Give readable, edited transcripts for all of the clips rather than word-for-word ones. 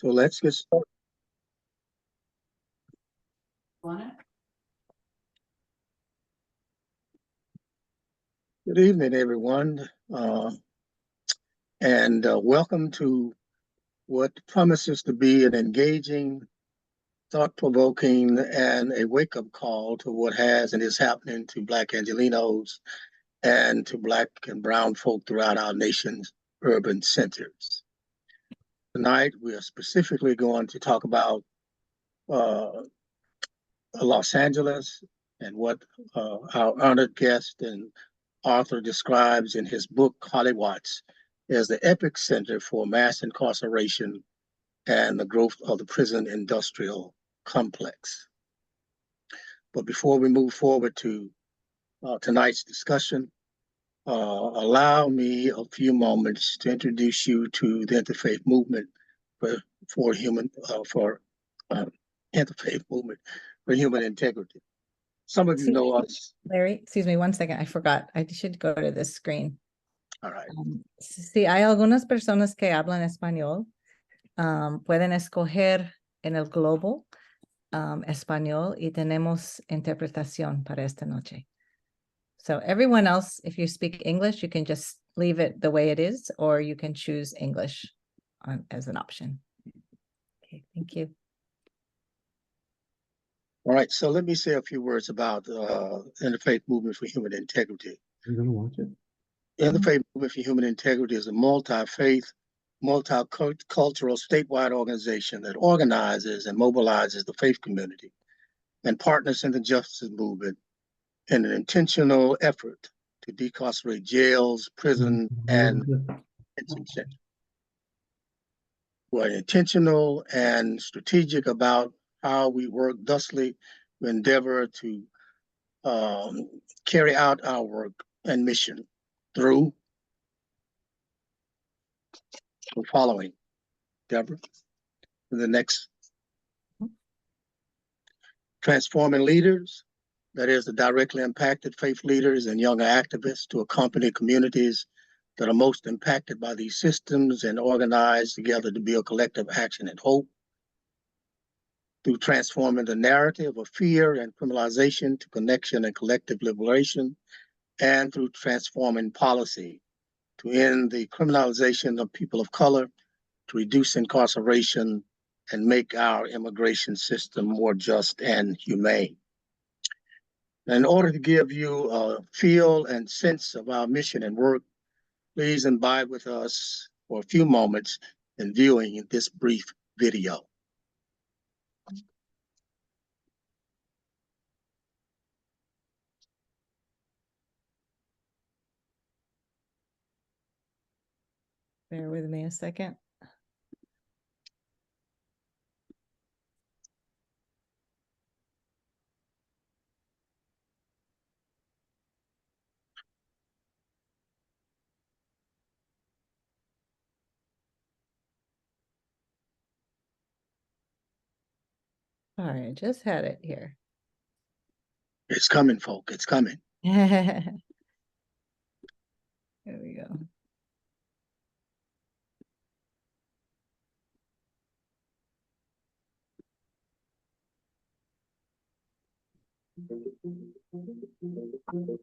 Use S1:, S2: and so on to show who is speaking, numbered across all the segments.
S1: So let's get started. Good evening, everyone, and welcome to what promises to be an engaging, thought-provoking, and a wake-up call to what has and is happening to Black Angelenos and to Black and Brown folk throughout our nation's urban centers. Tonight, we are specifically going to talk about Los Angeles and what our honored guest and author describes in his book, Hollywatts, as the epic center for mass incarceration and the growth of the prison industrial complex. But before we move forward to tonight's discussion, allow me a few moments to introduce you to the interfaith movement for interfaith movement for human integrity. Some of you know us.
S2: Larry, excuse me 1 second. I forgot. I should go to this screen.
S1: All right.
S2: Si hay algunas personas que hablan español, pueden escoger en el globo español y tenemos interpretación para esta noche. So everyone else, if you speak English, you can just leave it the way it is, or you can choose English as an option. Okay, thank you.
S1: All right, so let me say a few words about Interfaith Movement for Human Integrity.
S3: You're going to watch it?
S1: Interfaith Movement for Human Integrity is a multi-faith, multicultural statewide organization that organizes and mobilizes the faith community and partners in the justice movement in an intentional effort to decarcerate jails, prisons, and detention centers. We're intentional and strategic about how we work thusly to endeavor to carry out our work and mission through the following. Deborah, the next. Transforming leaders, that is the directly impacted faith leaders and younger activists to accompany communities that are most impacted by these systems and organize together to build collective action and hope. Through transforming the narrative of fear and criminalization to connection and collective liberation, and through transforming policy to end the criminalization of people of color, to reduce incarceration, and make our immigration system more just and humane. In order to give you a feel and sense of our mission and work, please abide with us for a few moments in viewing this brief video.
S2: Bear with me a second. All right, I just had it here.
S1: It's coming, folk, it's coming.
S2: There we go.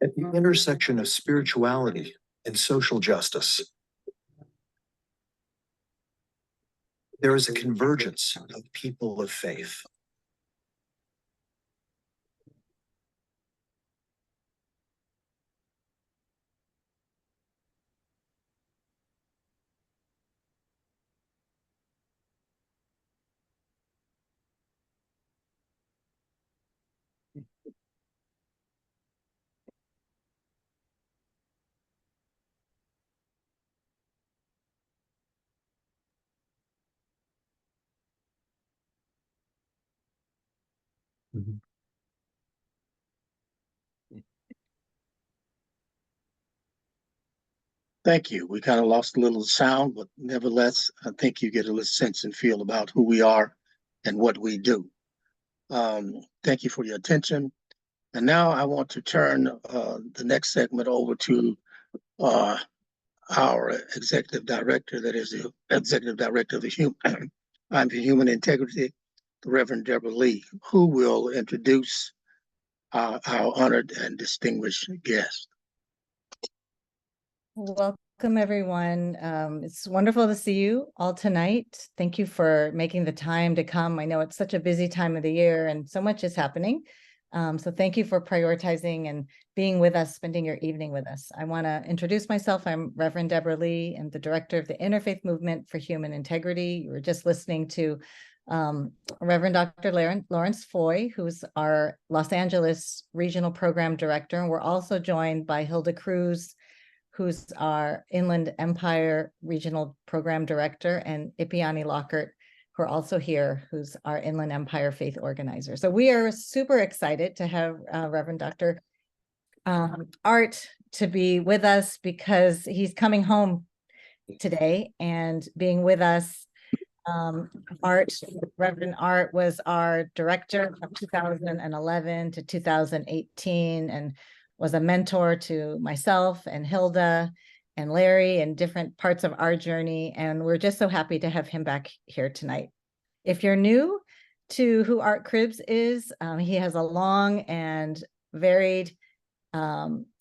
S4: At the intersection of spirituality and social justice, there is a convergence of people of faith.
S3: Mhm.
S1: Thank you. We kind of lost a little sound, but nevertheless, I think you get a little sense and feel about who we are and what we do. Thank you for your attention. And now I want to turn the next segment over to our executive director, that is the executive director of the on Human Integrity, the Reverend Deborah Lee, who will introduce our honored and distinguished guest.
S2: Welcome, everyone. It's wonderful to see you all tonight. Thank you for making the time to come. I know it's such a busy time of the year and so much is happening. So thank you for prioritizing and being with us, spending your evening with us. I want to introduce myself. I'm Reverend Deborah Lee and the director of the Interfaith Movement for Human Integrity. You were just listening to Reverend Dr. Lawrence Foy, who's our Los Angeles Regional Program Director. And we're also joined by Hilda Cruz, who's our Inland Empire Regional Program Director, and Ipiani Lockhart, who are also here, who's our Inland Empire Faith Organizer. So we are super excited to have Reverend Dr. Art to be with us because he's coming home today and being with us. Reverend Art was our director from 2011 to 2018 and was a mentor to myself and Hilda and Larry in different parts of our journey. And we're just so happy to have him back here tonight. If you're new to who Art Cribbs is, he has a long and varied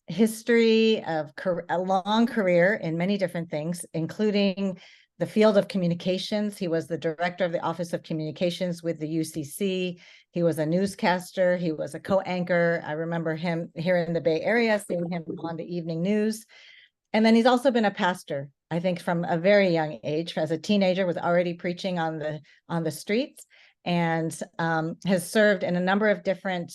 S2: history of a long career in many different things, including the field of communications. He was the director of the Office of Communications with the UCC. He was a newscaster. He was a co-anchor. I remember him here in the Bay Area, seeing him on the evening news. And then he's also been a pastor, I think from a very young age. As a teenager, was already preaching on the streets, and has served in a number of different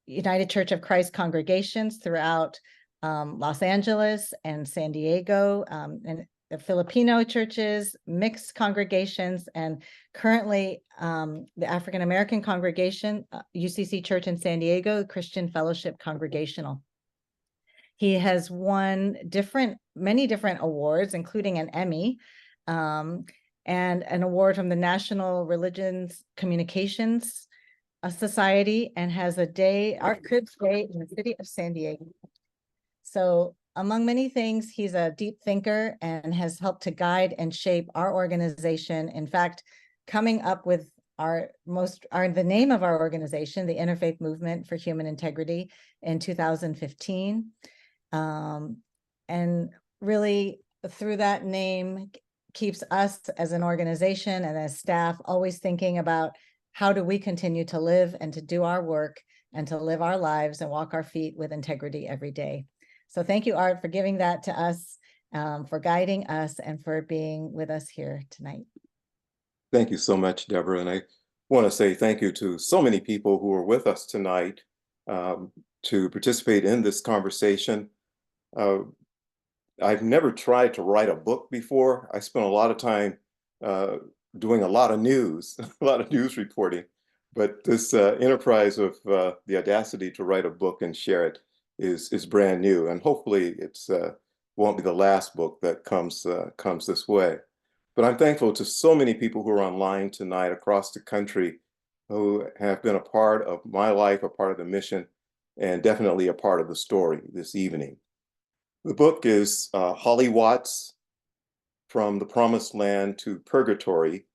S2: United Church of Christ congregations throughout Los Angeles and San Diego, and the Filipino churches, mixed congregations, and currently the African American congregation, UCC Church in San Diego, Christian Fellowship Congregational. He has won many different awards, including an Emmy, and an award from the National Religions Communications Society, and has Art Cribbs Day in the city of San Diego. So among many things, he's a deep thinker and has helped to guide and shape our organization. In fact, coming up with the name of our organization, the Interfaith Movement for Human Integrity, in 2015. And really through that name keeps us as an organization and as staff always thinking about how do we continue to live and to do our work and to live our lives and walk our feet with integrity every day. So thank you, Art, for giving that to us, for guiding us, and for being with us here tonight.
S5: Thank you so much, Deborah. And I want to say thank you to so many people who are with us tonight to participate in this conversation. I've never tried to write a book before. I spent a lot of time doing a lot of news, a lot of news reporting. But this enterprise of the audacity to write a book and share it is brand new, and hopefully it's won't be the last book that comes this way. But I'm thankful to so many people who are online tonight across the country who have been a part of my life, a part of the mission, and definitely a part of the story this evening. The book is Holly Watts, From the Promised Land to Purgatory,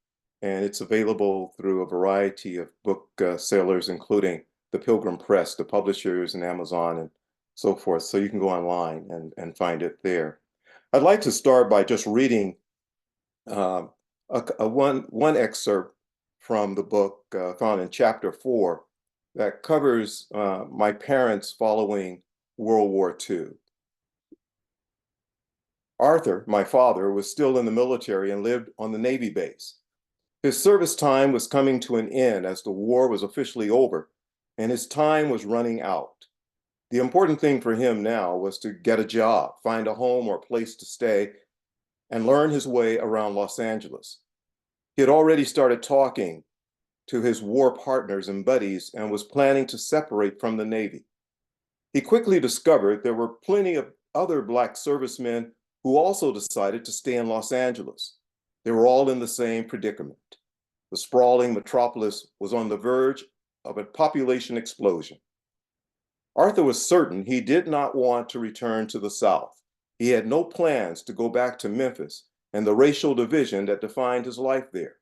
S5: and it's available through a variety of book sellers, including the Pilgrim Press, the publishers, and Amazon, and so forth. So you can go online and find it there. I'd like to start by just reading one excerpt from the book found in chapter 4 that covers my parents following World War II. Arthur, my father, was still in the military and lived on the Navy base. His service time was coming to an end as the war was officially over, and his time was running out. The important thing for him now was to get a job, find a home or place to stay, and learn his way around Los Angeles. He had already started talking to his war partners and buddies and was planning to separate from the Navy. He quickly discovered there were plenty of other Black servicemen who also decided to stay in Los Angeles. They were all in the same predicament. The sprawling metropolis was on the verge of a population explosion. Arthur was certain he did not want to return to the South. He had no plans to go back to Memphis and the racial division that defined his life there.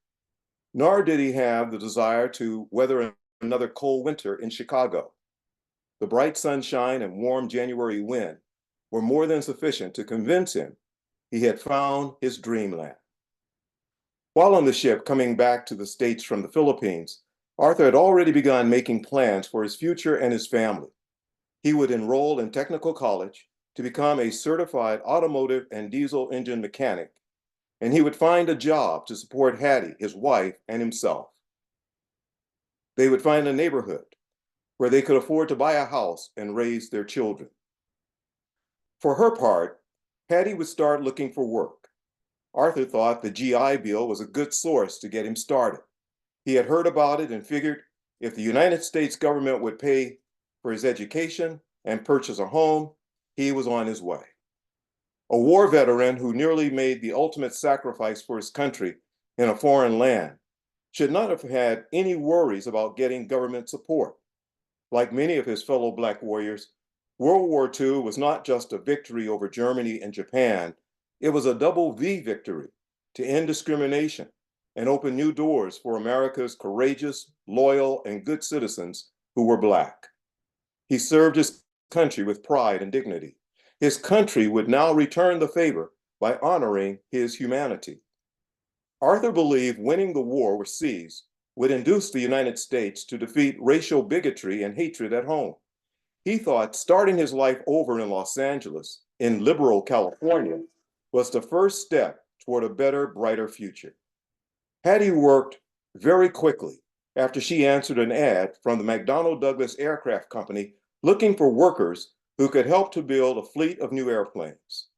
S5: nor did he have the desire to weather another cold winter in Chicago. The bright sunshine and warm January wind were more than sufficient to convince him he had found his dreamland. While on the ship coming back to the States from the Philippines, Arthur had already begun making plans for his future and his family. He would enroll in technical college to become a certified automotive and diesel engine mechanic, and he would find a job to support Hattie, his wife, and himself. They would find a neighborhood where they could afford to buy a house and raise their children. For her part, Hattie would start looking for work. Arthur thought the GI Bill was a good source to get him started. He had heard about it and figured if the United States government would pay for his education and purchase a home, he was on his way. A war veteran who nearly made the ultimate sacrifice for his country in a foreign land should not have had any worries about getting government support. Like many of his fellow Black warriors, World War II was not just a victory over Germany and Japan, it was a double V victory to end discrimination and open new doors for America's courageous, loyal, and good citizens who were Black. He served his country with pride and dignity. His country would now return the favor by honoring his humanity. Arthur believed winning the war overseas would induce the United States to defeat racial bigotry and hatred at home. He thought starting his life over in Los Angeles, in liberal California, was the first step toward a better, brighter future. Hattie worked very quickly after she answered an ad from the McDonnell Douglas Aircraft Company looking for workers who could help to build a fleet of new airplanes.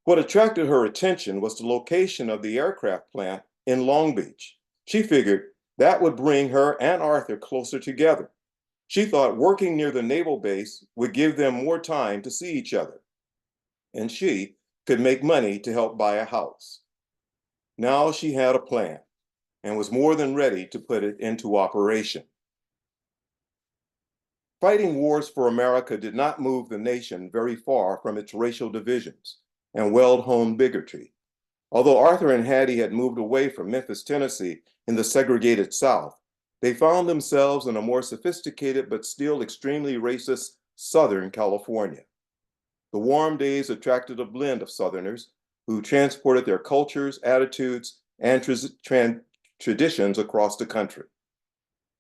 S5: What attracted her attention was the location of the aircraft plant in Long Beach. She figured that would bring her and Arthur closer together. She thought working near the naval base would give them more time to see each other, and she could make money to help buy a house. Now she had a plan and was more than ready to put it into operation. Fighting wars for America did not move the nation very far from its racial divisions and well-honed bigotry. Although Arthur and Hattie had moved away from Memphis, Tennessee in the segregated South, they found themselves in a more sophisticated but still extremely racist Southern California. The warm days attracted a blend of Southerners who transported their cultures, attitudes, and traditions across the country.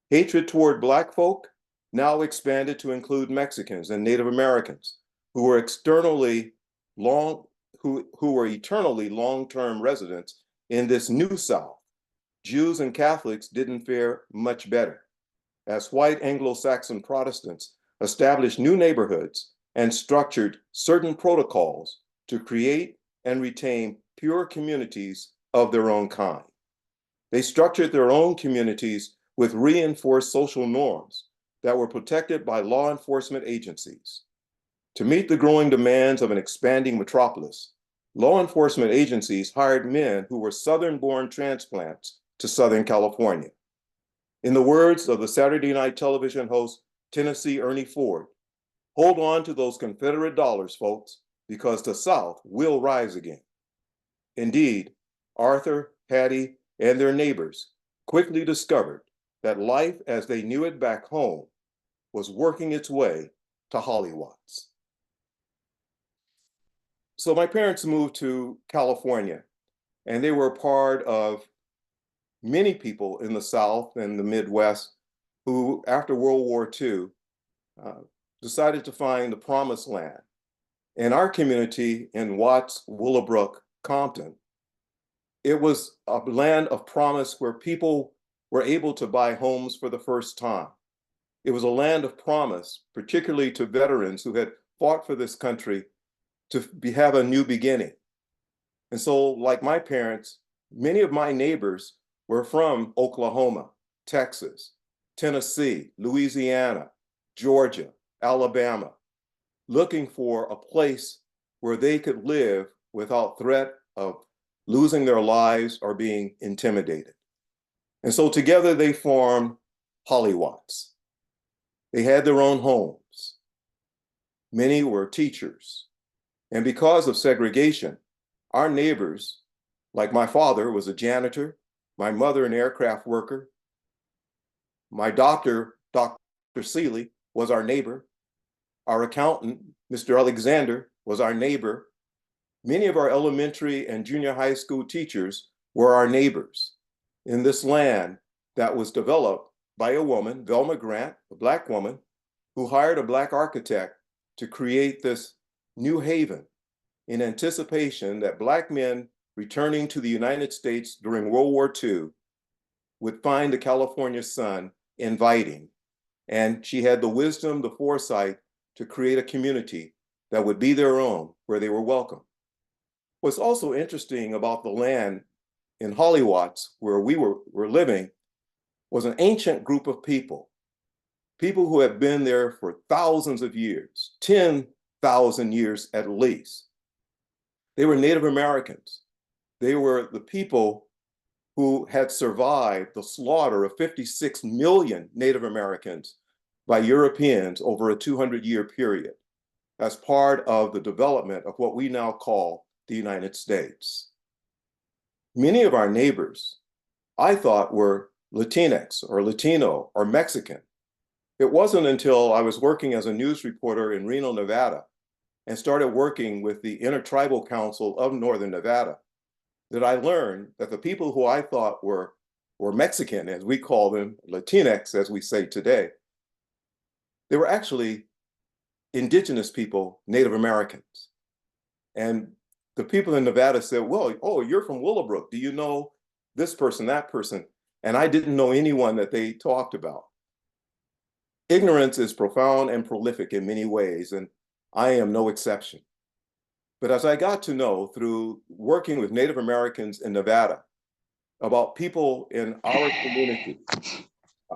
S5: Hatred toward Black folk now expanded to include Mexicans and Native Americans who were eternally long-term residents in this new South. Jews and Catholics didn't fare much better, as white Anglo-Saxon Protestants established new neighborhoods and structured certain protocols to create and retain pure communities of their own kind. They structured their own communities with reinforced social norms that were protected by law enforcement agencies. To meet the growing demands of an expanding metropolis, law enforcement agencies hired men who were Southern-born transplants to Southern California. In the words of the Saturday night television host Tennessee Ernie Ford, hold on to those Confederate dollars, folks, because the South will rise again. Indeed, Arthur, Hattie, and their neighbors quickly discovered that life as they knew it back home was working its way to Hollywatts. So my parents moved to California, and they were a part of many people in the South and the Midwest who, after World War II, decided to find the promised land. In our community in Watts, Willowbrook, Compton, it was a land of promise where people were able to buy homes for the first time. It was a land of promise, particularly to veterans who had fought for this country to have a new beginning. And so, like my parents, many of my neighbors were from Oklahoma, Texas, Tennessee, Louisiana, Georgia, Alabama, looking for a place where they could live without threat of losing their lives or being intimidated. And so together they formed Hollywatts. They had their own homes. Many were teachers. And because of segregation, our neighbors, like my father was a janitor, my mother an aircraft worker. My doctor, Dr. Seeley, was our neighbor. Our accountant, Mr. Alexander, was our neighbor. Many of our elementary and junior high school teachers were our neighbors in this land that was developed by a woman, Velma Grant, a Black woman, who hired a Black architect to create this new haven in anticipation that Black men returning to the United States during World War II would find the California sun inviting. And she had the wisdom, the foresight to create a community that would be their own, where they were welcome. What's also interesting about the land in Hollywots, where we were living, was an ancient group of people who have been there for thousands of years, 10,000 years at least. They were Native Americans. They were the people who had survived the slaughter of 56 million Native Americans by Europeans over a 200-year period as part of the development of what we now call the United States. Many of our neighbors, I thought, were Latinx or Latino or Mexican. It wasn't until I was working as a news reporter in Reno, Nevada, and started working with the Intertribal Council of Northern Nevada, that I learned that the people who I thought were Mexican, as we call them, Latinx, as we say today, they were actually indigenous people, Native Americans. And the people in Nevada said, well, oh, you're from Willowbrook. Do you know this person, that person? And I didn't know anyone that they talked about. Ignorance is profound and prolific in many ways, and I am no exception. But as I got to know through working with Native Americans in Nevada about people in our community,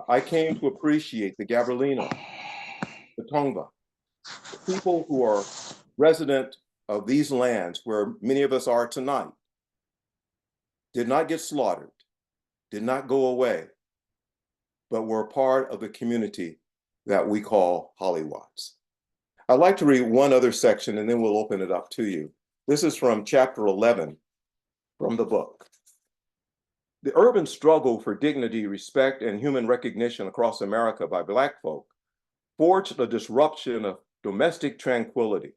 S5: I came to appreciate the Gabrielino, the Tongva, the people who are resident of these lands where many of us are tonight, did not get slaughtered, did not go away, but were part of the community that we call Hollywots. I'd like to read one other section and then we'll open it up to you. This is from chapter 11 from the book. The urban struggle for dignity, respect, and human recognition across America by Black folk forged a disruption of domestic tranquility.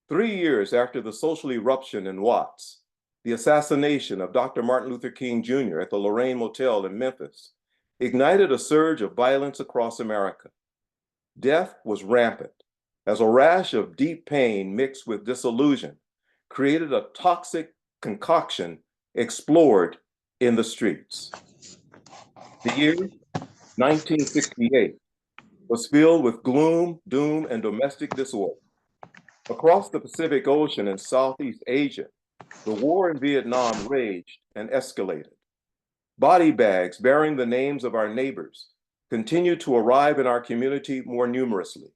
S5: 3 years after the social eruption in Watts, the assassination of Dr. Martin Luther King Jr. at the Lorraine Motel in Memphis ignited a surge of violence across America. Death was rampant as a rash of deep pain mixed with disillusion created a toxic concoction explored in the streets. The year 1968 was filled with gloom, doom, and domestic disorder. Across the Pacific Ocean and Southeast Asia, the war in Vietnam raged and escalated. Body bags bearing the names of our neighbors continued to arrive in our community more numerously.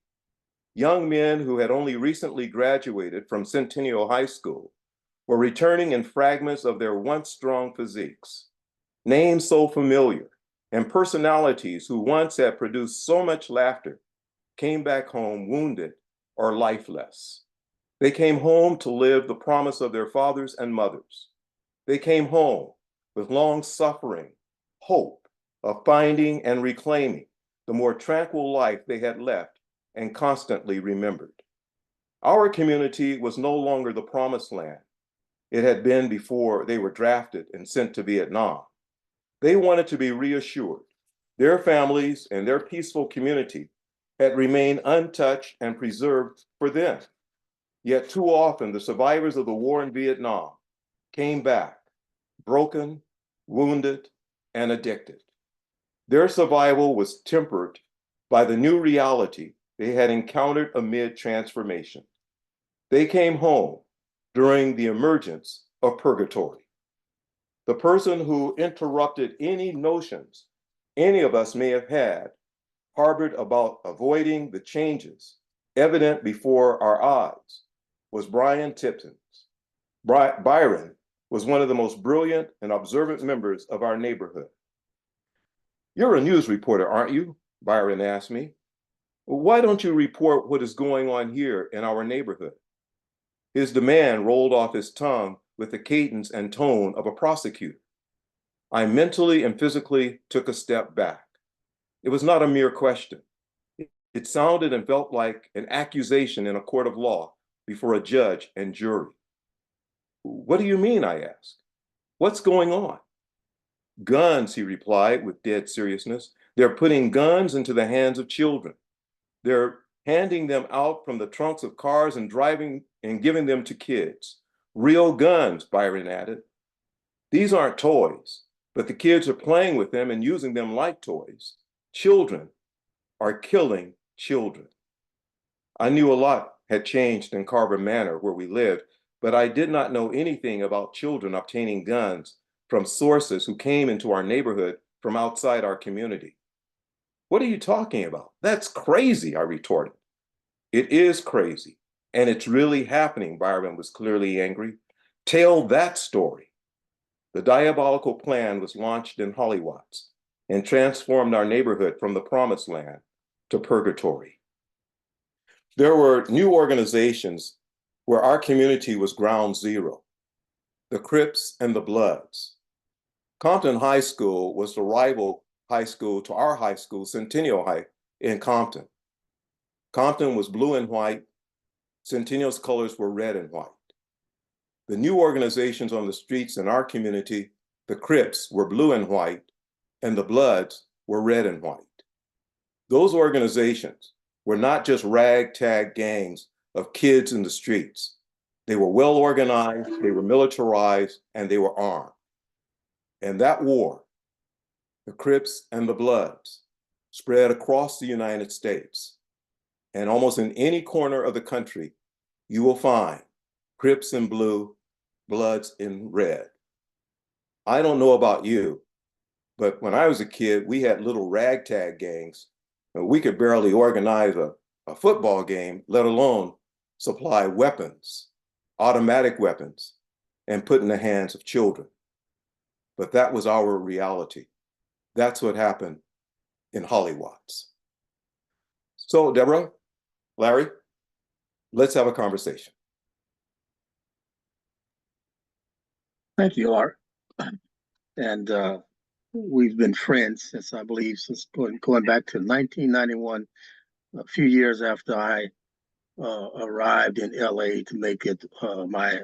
S5: Young men who had only recently graduated from Centennial High School were returning in fragments of their once strong physiques. Names so familiar and personalities who once had produced so much laughter came back home wounded or lifeless. They came home to live the promise of their fathers and mothers. They came home with long suffering, hope of finding and reclaiming the more tranquil life they had left and constantly remembered. Our community was no longer the promised land it had been before they were drafted and sent to Vietnam. They wanted to be reassured their families and their peaceful community had remained untouched and preserved for them. Yet too often the survivors of the war in Vietnam came back broken, wounded, and addicted. Their survival was tempered by the new reality they had encountered amid transformation. They came home during the emergence of purgatory. The person who interrupted any notions any of us may have had harbored about avoiding the changes evident before our eyes was Brian Tipton. Byron was one of the most brilliant and observant members of our neighborhood. "You're a news reporter, aren't you?" Byron asked me. "Why don't you report what is going on here in our neighborhood?" His demand rolled off his tongue with the cadence and tone of a prosecutor. I mentally and physically took a step back. It was not a mere question. It sounded and felt like an accusation in a court of law before a judge and jury. What do you mean? I asked. What's going on? Guns, he replied with dead seriousness. They're putting guns into the hands of children. They're handing them out from the trunks of cars and driving and giving them to kids. Real guns, Byron added. These aren't toys, but the kids are playing with them and using them like toys. Children are killing children. I knew a lot had changed in Carver Manor where we lived, but I did not know anything about children obtaining guns from sources who came into our neighborhood from outside our community. What are you talking about? That's crazy, I retorted. It is crazy, and it's really happening, Byron was clearly angry. Tell that story. The diabolical plan was launched in Hollywatts and transformed our neighborhood from the promised land to purgatory. There were new organizations where our community was ground zero, the Crips and the Bloods. Compton High School was the rival high school to our high school, Centennial High in Compton. Compton was blue and white. Centennial's colors were red and white. The new organizations on the streets in our community, the Crips, were blue and white, and the Bloods were red and white. Those organizations were not just ragtag gangs of kids in the streets. They were well organized, they were militarized, and they were armed. And that war, the Crips and the Bloods, spread across the United States. And almost in any corner of the country, you will find Crips in blue, Bloods in red. I don't know about you, but when I was a kid, we had little ragtag gangs, and we could barely organize a football game, let alone supply weapons, automatic weapons, and put in the hands of children. But that was our reality. That's what happened in Hollywatts. So, Deborah, Larry, let's have a conversation.
S1: Thank you, Art. And we've been friends since, I believe, since going back to 1991, a few years after I arrived in LA to make it my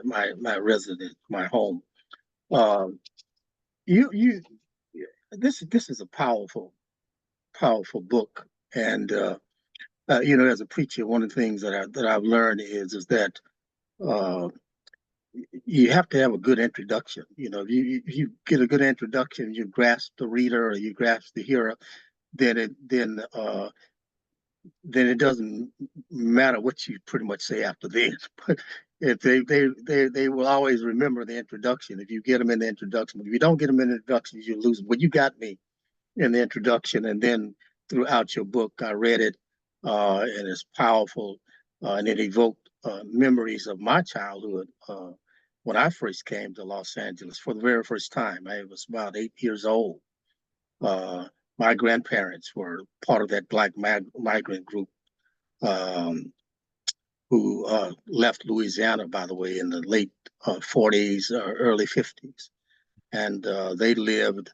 S1: residence, my home. This is a powerful book, and you know, as a preacher, one of the things that I've learned is that you have to have a good introduction. You know, you get a good introduction, you grasp the reader or you grasp the hearer, then it doesn't matter what you pretty much say after this. But if they will always remember the introduction. If you get them in the introduction, if you don't get them in the introduction, you lose them. Well, you got me in the introduction, and then throughout your book, I read it, and it's powerful, and it evoked memories of my childhood when I first came to Los Angeles for the very first time. I was about 8 years old. My grandparents were part of that Black migrant group who left Louisiana, by the way, in the late 40s or early 50s. And they lived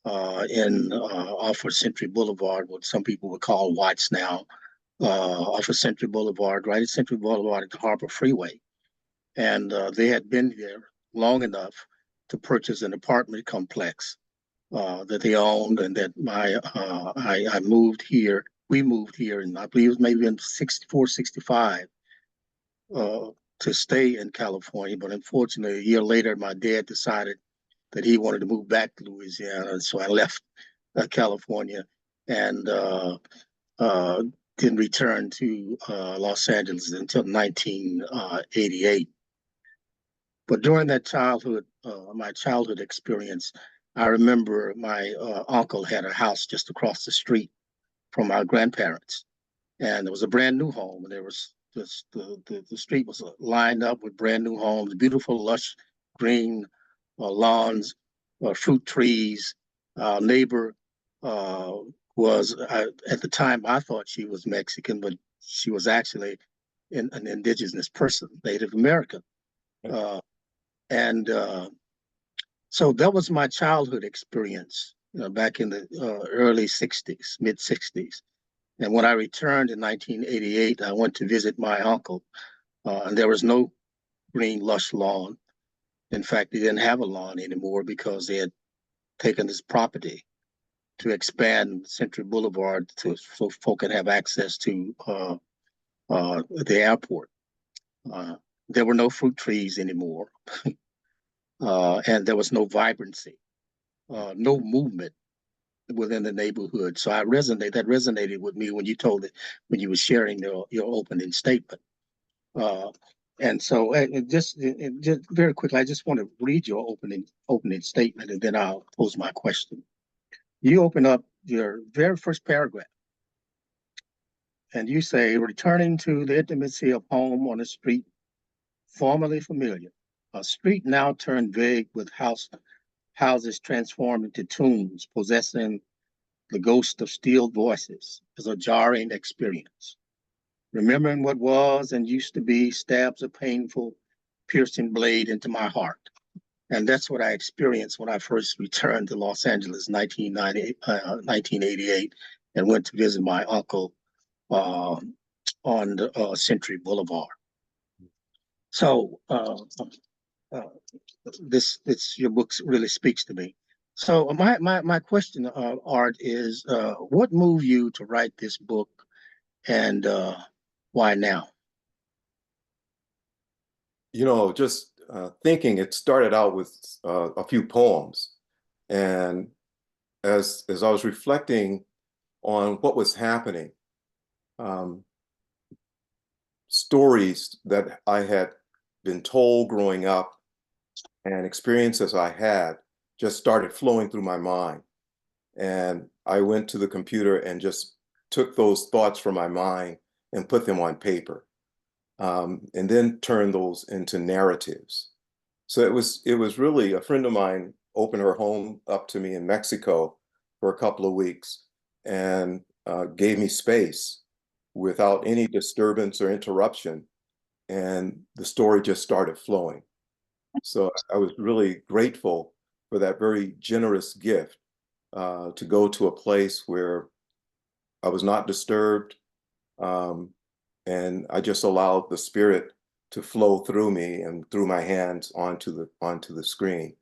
S1: off of Century Boulevard, what some people would call Watts now, off of Century Boulevard, right at Century Boulevard at the Harbor Freeway. And they had been there long enough to purchase an apartment complex that they owned, and that I moved here. We moved here, and I believe it was maybe in 64, 65 to stay in California. But unfortunately, a year later, my dad decided that he wanted to move back to Louisiana, and so I left California and didn't return to Los Angeles until 1988. But during that my childhood experience, I remember my uncle had a house just across the street from our grandparents, and it was a brand new home. And there was the street was lined up with brand new homes, beautiful lush green lawns, fruit trees. Our neighbor was at the time I thought she was Mexican, but she was actually an indigenous person, Native American. And So that was my childhood experience, back in the early 60s, mid 60s. And when I returned in 1988, I went to visit my uncle, and there was no green, lush lawn. In fact, he didn't have a lawn anymore because they had taken his property to expand Century Boulevard so folk could have access to the airport. There were no fruit trees anymore, and there was no vibrancy, no movement within the neighborhood. So that resonated with me when you told it, when you were sharing your opening statement. And so just very quickly, I just want to read your opening statement, and then I'll pose my question. You open up your very first paragraph, and you say, returning to the intimacy of home on a street formerly familiar, a street now turned vague with houses transformed into tombs, possessing the ghost of steel voices, is a jarring experience. Remembering what was and used to be stabs a painful, piercing blade into my heart. And that's what I experienced when I first returned to Los Angeles in 1988 and went to visit my uncle on the, Century Boulevard. So your book really speaks to me. So my question, Art, is what moved you to write this book, and why now?
S5: Just thinking, it started out with a few poems. And as I was reflecting on what was happening, stories that I had been told growing up and experiences I had just started flowing through my mind. And I went to the computer and just took those thoughts from my mind and put them on paper, and then turned those into narratives. So it was really, a friend of mine opened her home up to me in Mexico for a couple of weeks and gave me space without any disturbance or interruption. And the story just started flowing. So I was really grateful for that very generous gift, to go to a place where I was not disturbed, and I just allowed the spirit to flow through me and through my hands onto the screen.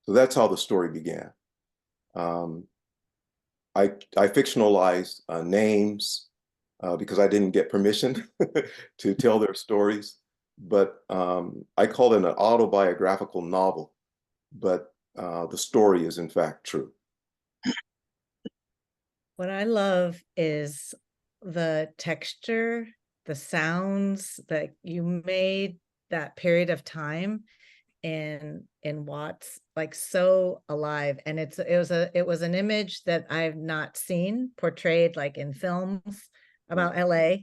S5: So that's how the story began. I fictionalized names because I didn't get permission to tell their stories, but I call it an autobiographical novel, but the story is in fact true.
S2: What I love is the texture, the sounds that you made that period of time in Watts like so alive. And it was an image that I've not seen portrayed like in films about LA.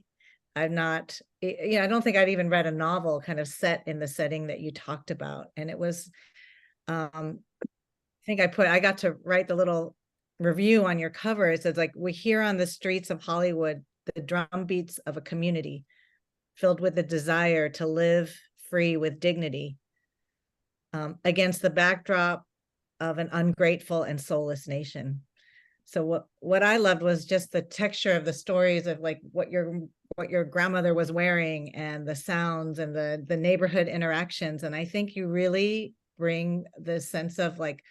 S2: I don't think I'd even read a novel kind of set in the setting that you talked about. And it was, I think I got to write the little review on your cover. It says, like, we hear on the streets of Hollywood the drum beats of a community filled with the desire to live free with dignity, against the backdrop of an ungrateful and soulless nation. So what I loved was just the texture of the stories of like what your grandmother was wearing and the sounds and the neighborhood interactions. And I think you really bring the sense of like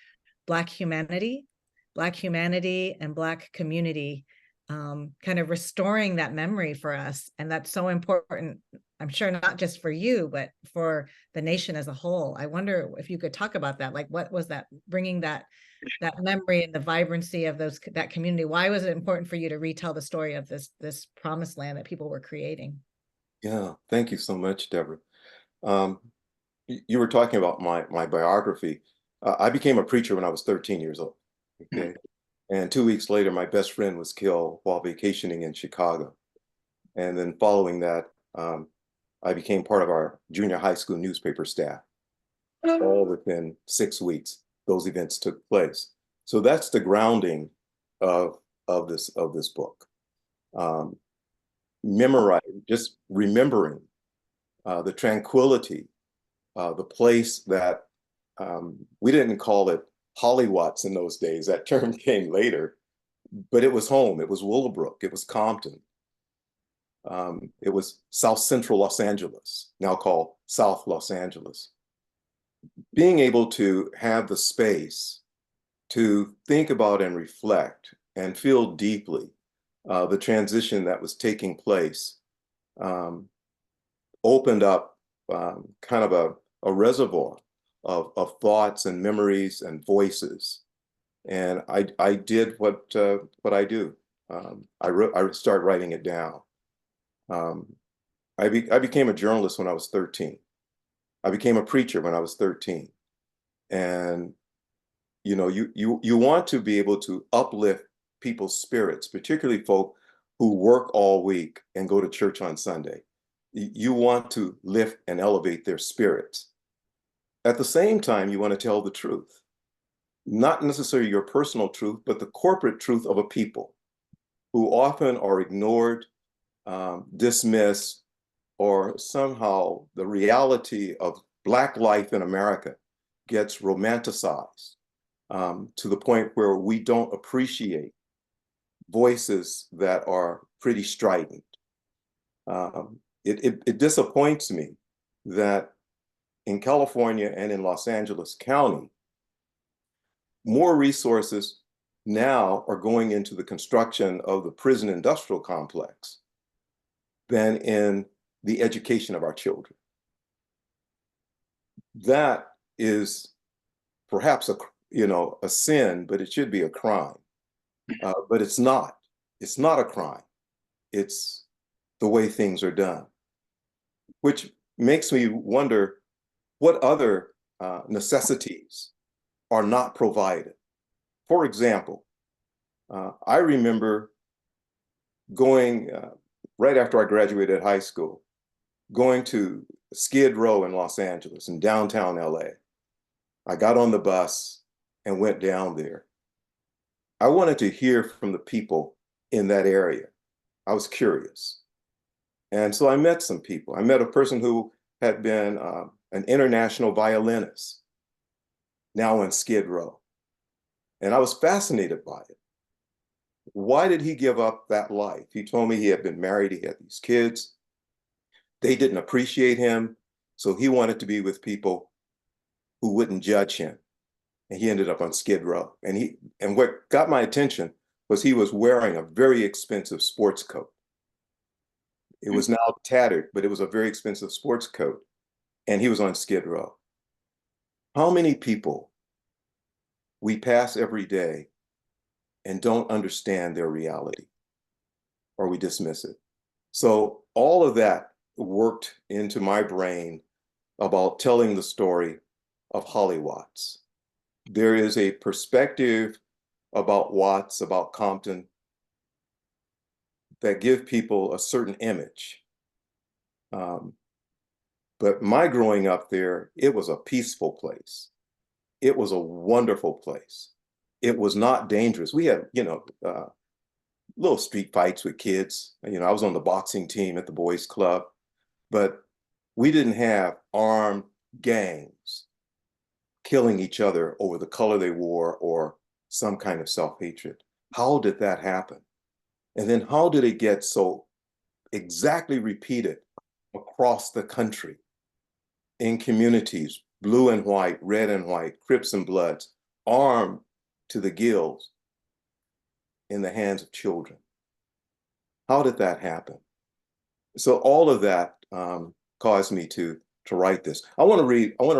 S2: Black humanity and Black community, kind of restoring that memory for us. And that's so important, I'm sure, not just for you, but for the nation as a whole. I wonder if you could talk about that. Like, what was that, bringing that memory and the vibrancy of that community? Why was it important for you to retell the story of this promised land that people were creating?
S5: Yeah, thank you so much, Deborah. You were talking about my biography. I became a preacher when I was 13 years old. Okay. And 2 weeks later, my best friend was killed while vacationing in Chicago. And then following that, I became part of our junior high school newspaper staff. All within 6 weeks, those events took place. So that's the grounding of this book. Just remembering the tranquility, the place that we didn't call it Hollywatts in those days. That term came later, but it was home. It was Willowbrook. It was Compton. It was South Central Los Angeles, now called South Los Angeles. Being able to have the space to think about and reflect and feel deeply the transition that was taking place opened up kind of a reservoir of thoughts and memories and voices. And I did what I do. I started writing it down. I became a journalist when I was 13. I became a preacher when I was 13. And you know, you want to be able to uplift people's spirits, particularly folk who work all week and go to church on Sunday. You want to lift and elevate their spirits. At the same time, you want to tell the truth. Not necessarily your personal truth, but the corporate truth of a people who often are ignored, dismissed, or somehow the reality of Black life in America gets romanticized to the point where we don't appreciate voices that are pretty strident. It disappoints me that in California and in Los Angeles County, more resources now are going into the construction of the prison industrial complex than in the education of our children. That is perhaps a sin, but it should be a crime. But it's not. It's not a crime. It's the way things are done, which makes me wonder what other necessities are not provided. For example, I remember going right after I graduated high school, going to Skid Row in Los Angeles, in downtown LA. I got on the bus and went down there. I wanted to hear from the people in that area. I was curious. And so I met some people. I met a person who had been an international violinist, now in Skid Row. And I was fascinated by it. Why did he give up that life? He told me he had been married, he had these kids. They didn't appreciate him, so he wanted to be with people who wouldn't judge him. And he ended up on Skid Row. And what got my attention was he was wearing a very expensive sports coat. It was now tattered, but it was a very expensive sports coat. And he was on Skid Row. How many people we pass every day and don't understand their reality, or we dismiss it? So all of that worked into my brain about telling the story of Hollywatts. There is a perspective about Watts, about Compton, that give people a certain image. But my growing up there, it was a peaceful place. It was a wonderful place. It was not dangerous. We had, little street fights with kids. I was on the boxing team at the boys' club, but we didn't have armed gangs killing each other over the color they wore or some kind of self-hatred. How did that happen? And then how did it get so exactly repeated across the country in communities, blue and white, red and white, Crips and Bloods, armed to the gills in the hands of children? How did that happen? So all of that caused me to write this. I want to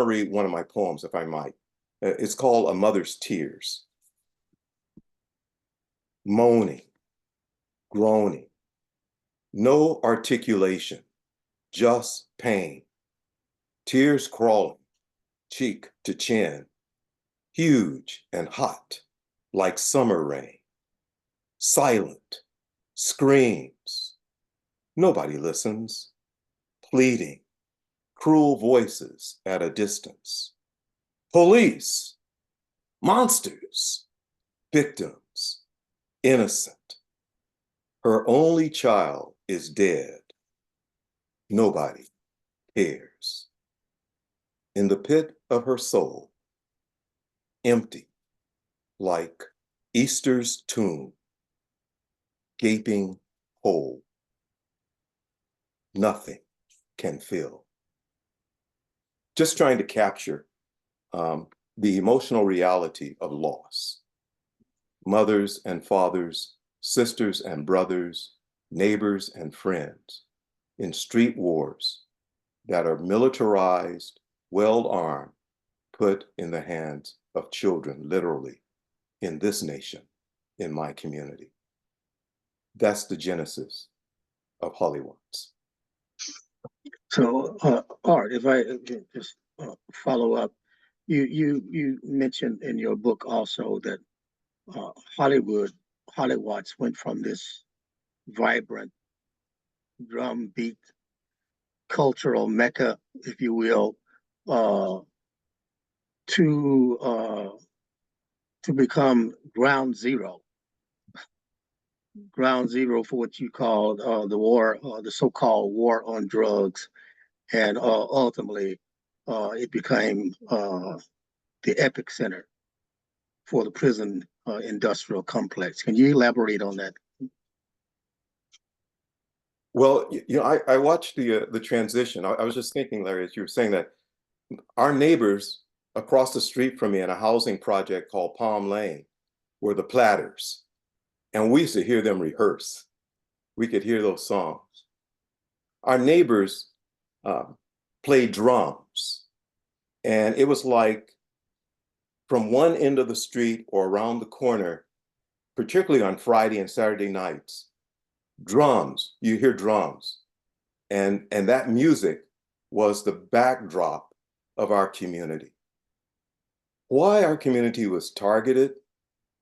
S5: read one of my poems, if I might. It's called A Mother's Tears. Moaning, groaning, no articulation, just pain. Tears crawling, cheek to chin, huge and hot, like summer rain. Silent, screams, nobody listens, pleading, cruel voices at a distance. Police, monsters, victims, innocent. Her only child is dead. Nobody cares. In the pit of her soul, empty, like Easter's tomb, gaping hole. Nothing can fill. Just trying to capture the emotional reality of loss. Mothers and fathers, sisters and brothers, neighbors and friends in street wars that are militarized, well-armed, put in the hands of children, literally, in this nation, in my community. That's the genesis of Hollywatts.
S1: So, Art, if I can just follow up, you mentioned in your book also that Hollywatts went from this vibrant drum beat cultural mecca, if you will, to become ground zero for what you called the war, the so-called war on drugs, and ultimately it became the epicenter for the prison industrial complex. Can you elaborate on that?
S5: Well, I watched the transition. I was just thinking, Larry, as you were saying that, our neighbors across the street from me in a housing project called Palm Lane were the Platters. And we used to hear them rehearse. We could hear those songs. Our neighbors played drums. And it was like from one end of the street or around the corner, particularly on Friday and Saturday nights, drums, you hear drums. And that music was the backdrop of our community. Why our community was targeted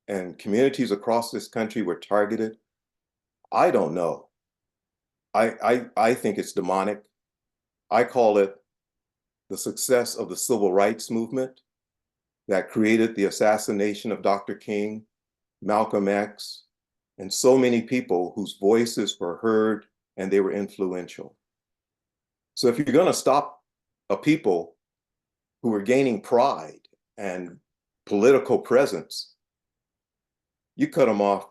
S5: and communities across this country were targeted, I don't know. I think it's demonic. I call it the success of the civil rights movement that created the assassination of Dr. King, Malcolm X, and so many people whose voices were heard and they were influential. So if you're going to stop a people who were gaining pride and political presence, you cut them off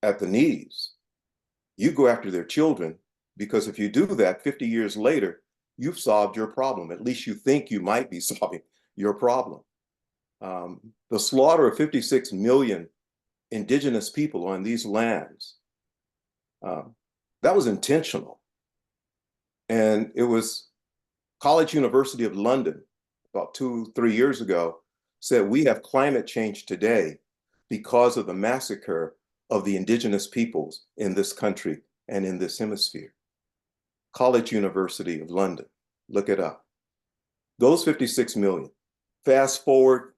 S5: at the knees. You go after their children, because if you do that 50 years later, you've solved your problem. At least you think you might be solving your problem. The slaughter of 56 million indigenous people on these lands, that was intentional. And it was College University of London, about 2-3 years ago, said we have climate change today because of the massacre of the indigenous peoples in this country and in this hemisphere. College University of London, look it up. Those 56 million. Fast forward,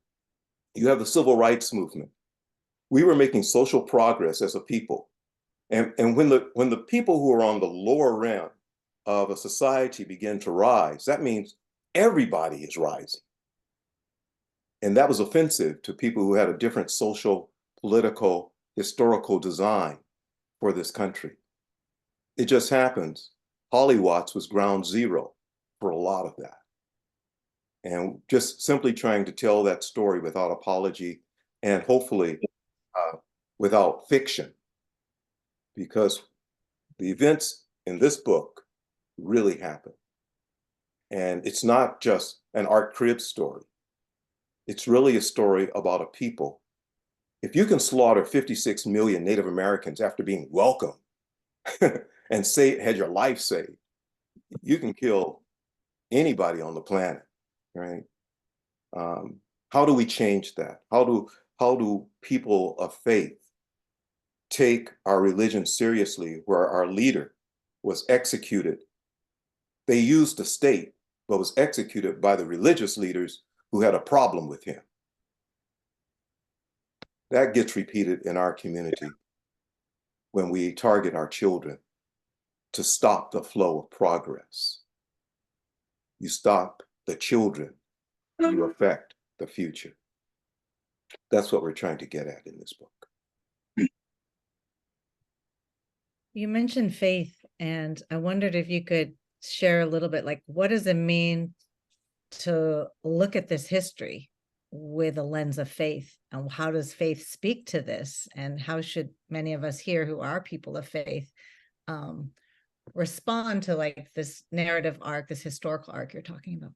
S5: you have the civil rights movement. We were making social progress as a people. And when the people who are on the lower end of a society begin to rise, that means everybody is rising. And that was offensive to people who had a different social, political, historical design for this country. It just happens Hollywatts was ground zero for a lot of that. And just simply trying to tell that story without apology and hopefully without fiction, because the events in this book really happened. And it's not just an Art Cribbs story. It's really a story about a people. If you can slaughter 56 million Native Americans after being welcomed and had your life saved, you can kill anybody on the planet, right? How do we change that? How do people of faith take our religion seriously, where our leader was executed? They used the state, but was executed by the religious leaders who had a problem with him. That gets repeated in our community when we target our children to stop the flow of progress. You stop the children, you affect the future. That's what we're trying to get at in this book.
S2: You mentioned faith, and I wondered if you could share a little bit, like, what does it mean to look at this history with a lens of faith. And how does faith speak to this? And how should many of us here who are people of faith respond to like this narrative arc, this historical arc you're talking about?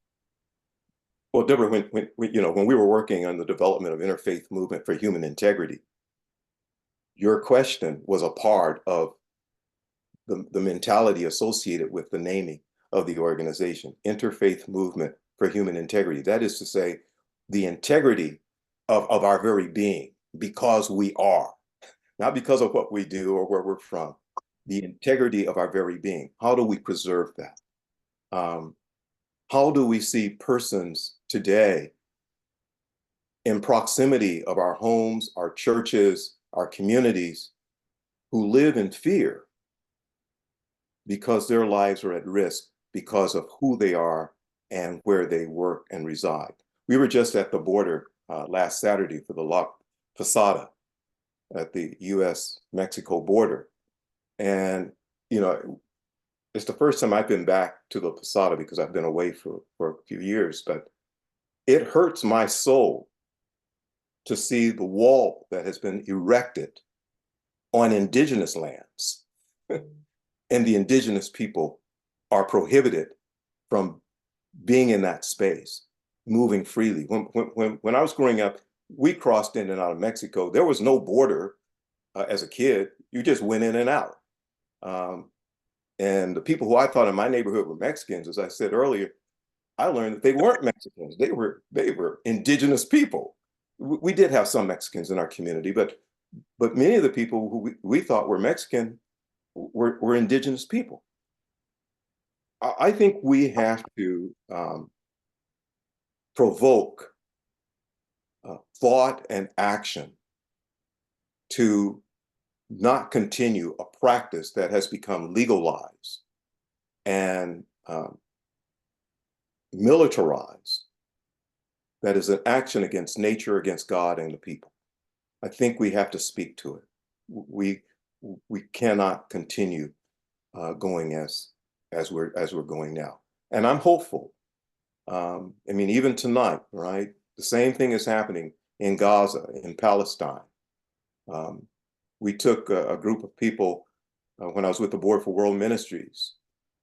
S5: Well, Deborah, when we were working on the development of interfaith movement for human integrity, your question was a part of the mentality associated with the naming of the organization, Interfaith Movement for Human Integrity. That is to say, the integrity of our very being, because we are, not because of what we do or where we're from, the integrity of our very being. How do we preserve that? How do we see persons today in proximity of our homes, our churches, our communities, who live in fear because their lives are at risk because of who they are and where they work and reside? We were just at the border last Saturday for the La Posada at the US-Mexico border. And, it's the first time I've been back to the Posada because I've been away for a few years, but it hurts my soul to see the wall that has been erected on indigenous lands. And the indigenous people are prohibited from being in that space, moving freely. When I was growing up, we crossed in and out of Mexico. There was no border as a kid. You just went in and out. And the people who I thought in my neighborhood were Mexicans, as I said earlier, I learned that they weren't Mexicans. They were indigenous people. We did have some Mexicans in our community, but many of the people who we thought were Mexican were indigenous people. I think we have to provoke thought and action to not continue a practice that has become legalized and militarized, that is an action against nature, against God and the people. I think we have to speak to it. We cannot continue going as we're going now. And I'm hopeful. Even tonight, right? The same thing is happening in Gaza, in Palestine. We took a group of people when I was with the Board for World Ministries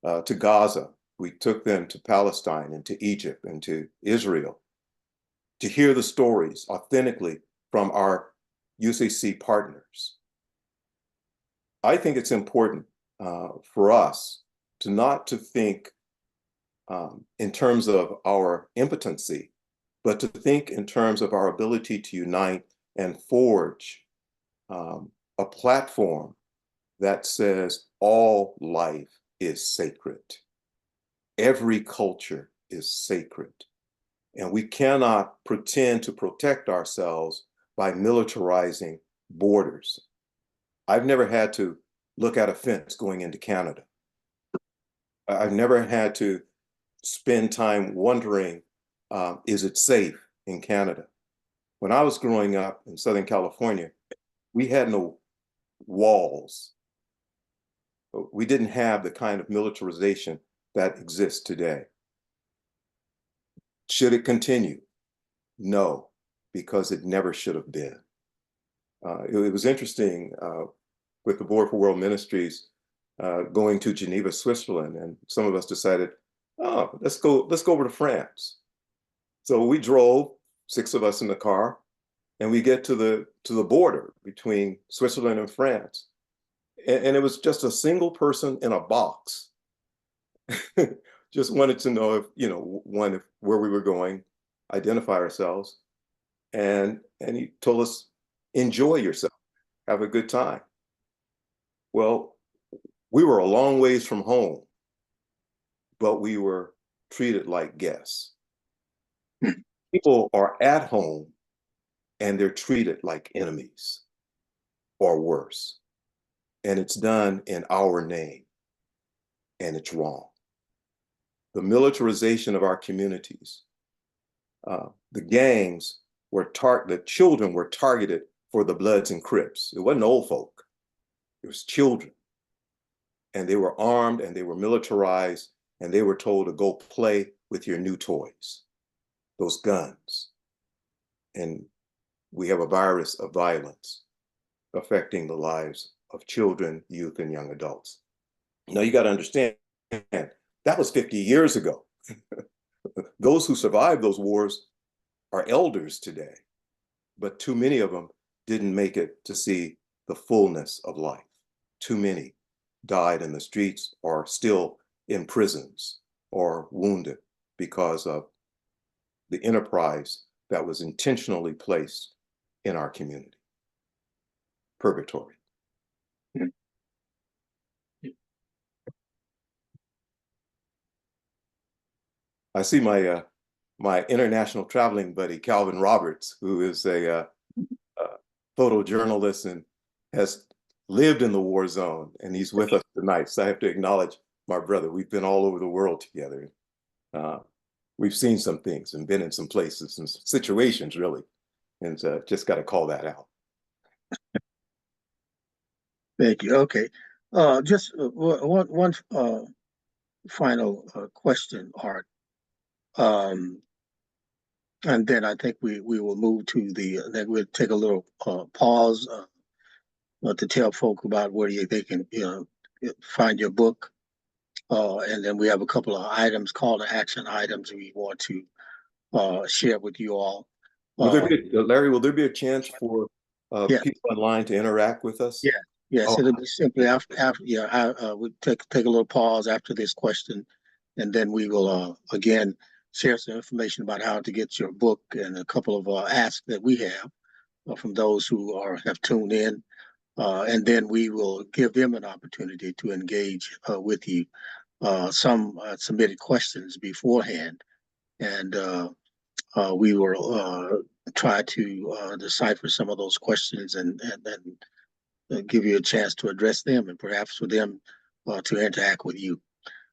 S5: to Gaza. We took them to Palestine and to Egypt and to Israel to hear the stories authentically from our UCC partners. I think it's important for us not to think in terms of our impotency, but to think in terms of our ability to unite and forge a platform that says all life is sacred. Every culture is sacred. And we cannot pretend to protect ourselves by militarizing borders. I've never had to look at a fence going into Canada. I've never had to spend time wondering, is it safe in Canada? When I was growing up in Southern California, we had no walls. We didn't have the kind of militarization that exists today. Should it continue? No, because it never should have been. It was interesting with the Board for World Ministries going to Geneva, Switzerland, and some of us decided, oh, let's go over to France. So we drove, 6 of us in the car, and we get to the border between Switzerland and France. And it was just a single person in a box. Just wanted to know if where we were going, identify ourselves. And he told us, enjoy yourself, have a good time. Well, we were a long ways from home, but we were treated like guests. People are at home and they're treated like enemies or worse. And it's done in our name, and it's wrong. The militarization of our communities, the gangs the children were targeted for the Bloods and Crips. It wasn't old folk, it was children. And they were armed and they were militarized and they were told to go play with your new toys, those guns. And we have a virus of violence affecting the lives of children, youth, and young adults. Now, you got to understand, that was 50 years ago. Those who survived those wars are elders today, but too many of them didn't make it to see the fullness of life. Too many died in the streets or still in prisons or wounded because of the enterprise that was intentionally placed in our community. Purgatory. I see my my international traveling buddy, Calvin Roberts, who is a photojournalist and has lived in the war zone, and he's with us tonight. So I have to acknowledge my brother. We've been all over the world together. We've seen some things and been in some places and situations, really, and just got to call that out.
S1: Thank you. Okay. Just one final question, Art. And then I think we will move to then we'll take a little pause to tell folk about where they can find your book. And then we have a couple of items, call to action items we want to share with you all.
S5: Larry, will there be a chance for
S1: Yeah.
S5: people online to interact with us?
S1: Yeah. Yes,
S5: Oh.
S1: it'll be simply after we take a little pause after this question, and then we will again share some information about how to get your book and a couple of asks that we have from those who have tuned in, and then we will give them an opportunity to engage with you. Some submitted questions beforehand, and we will try to decipher some of those questions and give you a chance to address them and perhaps for them to interact with you.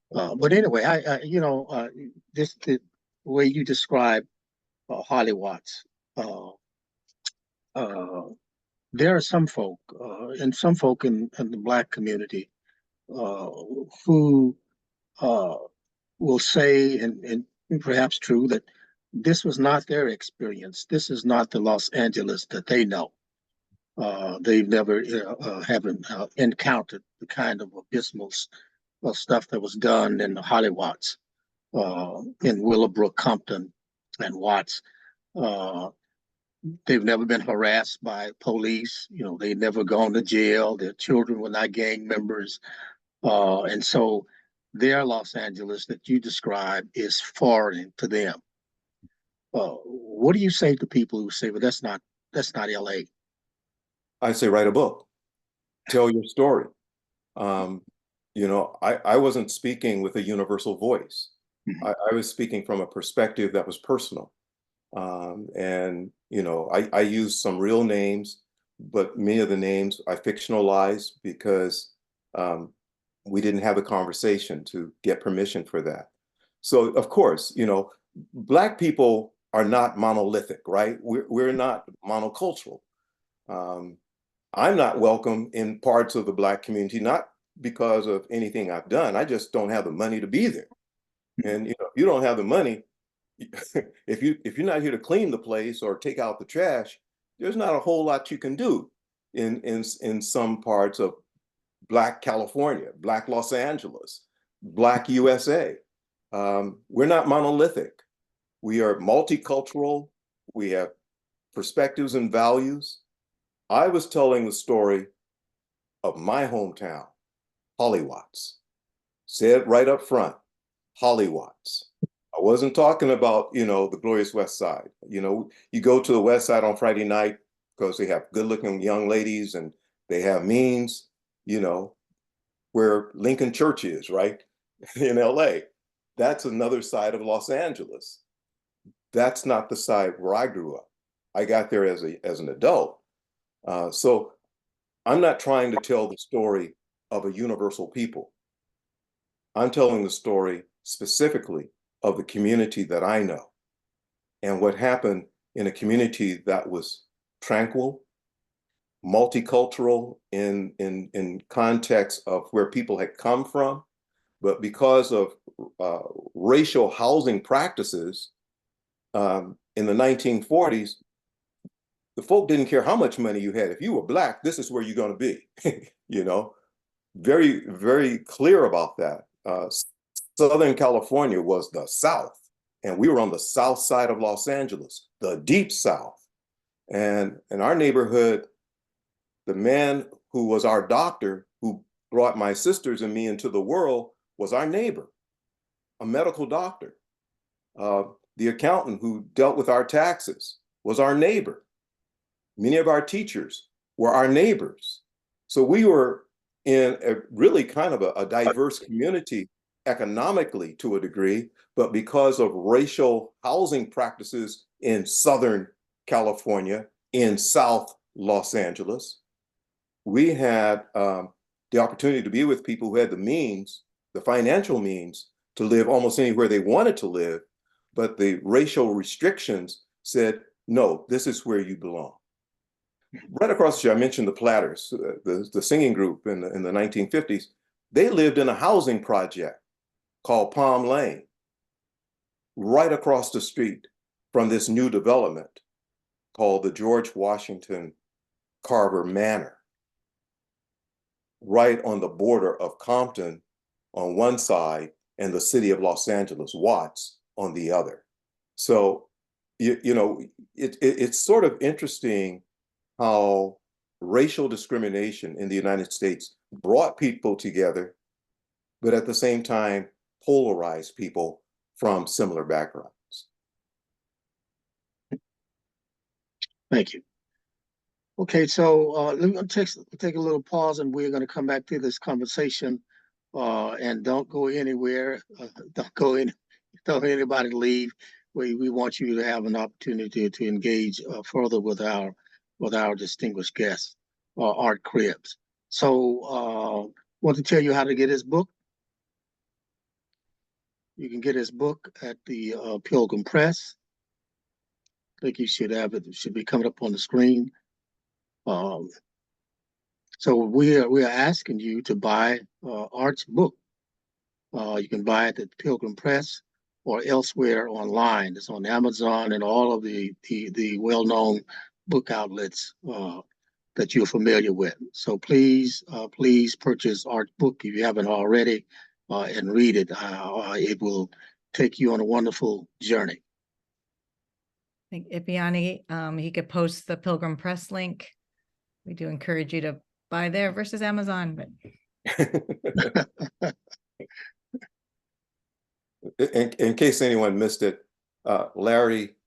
S1: But anyway, just the way you describe Holly Watts, there are some folk in the Black community who will say, and perhaps true, that this was not their experience. This is not the Los Angeles that they know. They've never haven't encountered the kind of abysmal stuff that was done in the Holly Watts, in Willowbrook, Compton, and Watts. They've never been harassed by police. They've never gone to jail. Their children were not gang members. And so their Los Angeles that you describe is foreign to them. What do you say to people who say, well, that's not LA?
S5: I say, write a book, tell your story. I wasn't speaking with a universal voice.
S1: Mm-hmm.
S5: I was speaking from a perspective that was personal. And I used some real names, but many of the names I fictionalized because we didn't have a conversation to get permission for that. So of course, Black people are not monolithic, right? We're not monocultural. I'm not welcome in parts of the Black community, not because of anything I've done. I just don't have the money to be there. And if you don't have the money, if you're not here to clean the place or take out the trash, there's not a whole lot you can do in some parts of Black California, Black Los Angeles, Black USA. We're not monolithic. We are multicultural. We have perspectives and values. I was telling the story of my hometown, Holly Watts. Said right up front, Holly Watts. I wasn't talking about, the glorious West Side. You go to the West Side on Friday night because they have good looking young ladies and they have means, where Lincoln Church is, right? In LA. That's another side of Los Angeles. That's not the side where I grew up. I got there as an adult. So I'm not trying to tell the story of a universal people. I'm telling the story specifically of the community that I know and what happened in a community that was tranquil, multicultural in context of where people had come from, but because of racial housing practices in the 1940s, the folk didn't care how much money you had. If you were Black, this is where you're going to be, you know, very, very clear about that. Southern California was the South, and we were on the South side of Los Angeles, the deep South. And in our neighborhood, the man who was our doctor, who brought my sisters and me into the world, was our neighbor, a medical doctor. The accountant who dealt with our taxes was our neighbor. Many of our teachers were our neighbors. So we were in a really kind of a diverse community economically to a degree, but because of racial housing practices in Southern California, in South Los Angeles, we had the opportunity to be with people who had the means, the financial means, to live almost anywhere they wanted to live, but the racial restrictions said, no, this is where you belong. Right across the street, I mentioned the Platters, the singing group in the 1950s. They lived in a housing project called Palm Lane, right across the street from this new development called the George Washington Carver Manor, right on the border of Compton on one side and the city of Los Angeles, Watts, on the other. So, you know, it's sort of interesting how racial discrimination in the United States brought people together, but at the same time polarized people from similar backgrounds.
S1: Thank you. Okay, so let me take a little pause, and we're going to come back to this conversation. And don't go anywhere. Don't anybody leave. We want you to have an opportunity to engage further with our distinguished guest, Art Cribbs. So, want to tell you how to get his book. You can get his book at the Pilgrim Press. I think you should have it. It should be coming up on the screen. So we are asking you to buy Art's book. You can buy it at the Pilgrim Press or elsewhere online. It's on Amazon and all of the well-known book outlets that you're familiar with. So please purchase Art's book if you haven't already, and read it. It will take you on a wonderful journey.
S2: I think Ipiani, he could post the Pilgrim Press link. We do encourage you to buy there versus Amazon, but
S5: in case anyone missed it, Larry,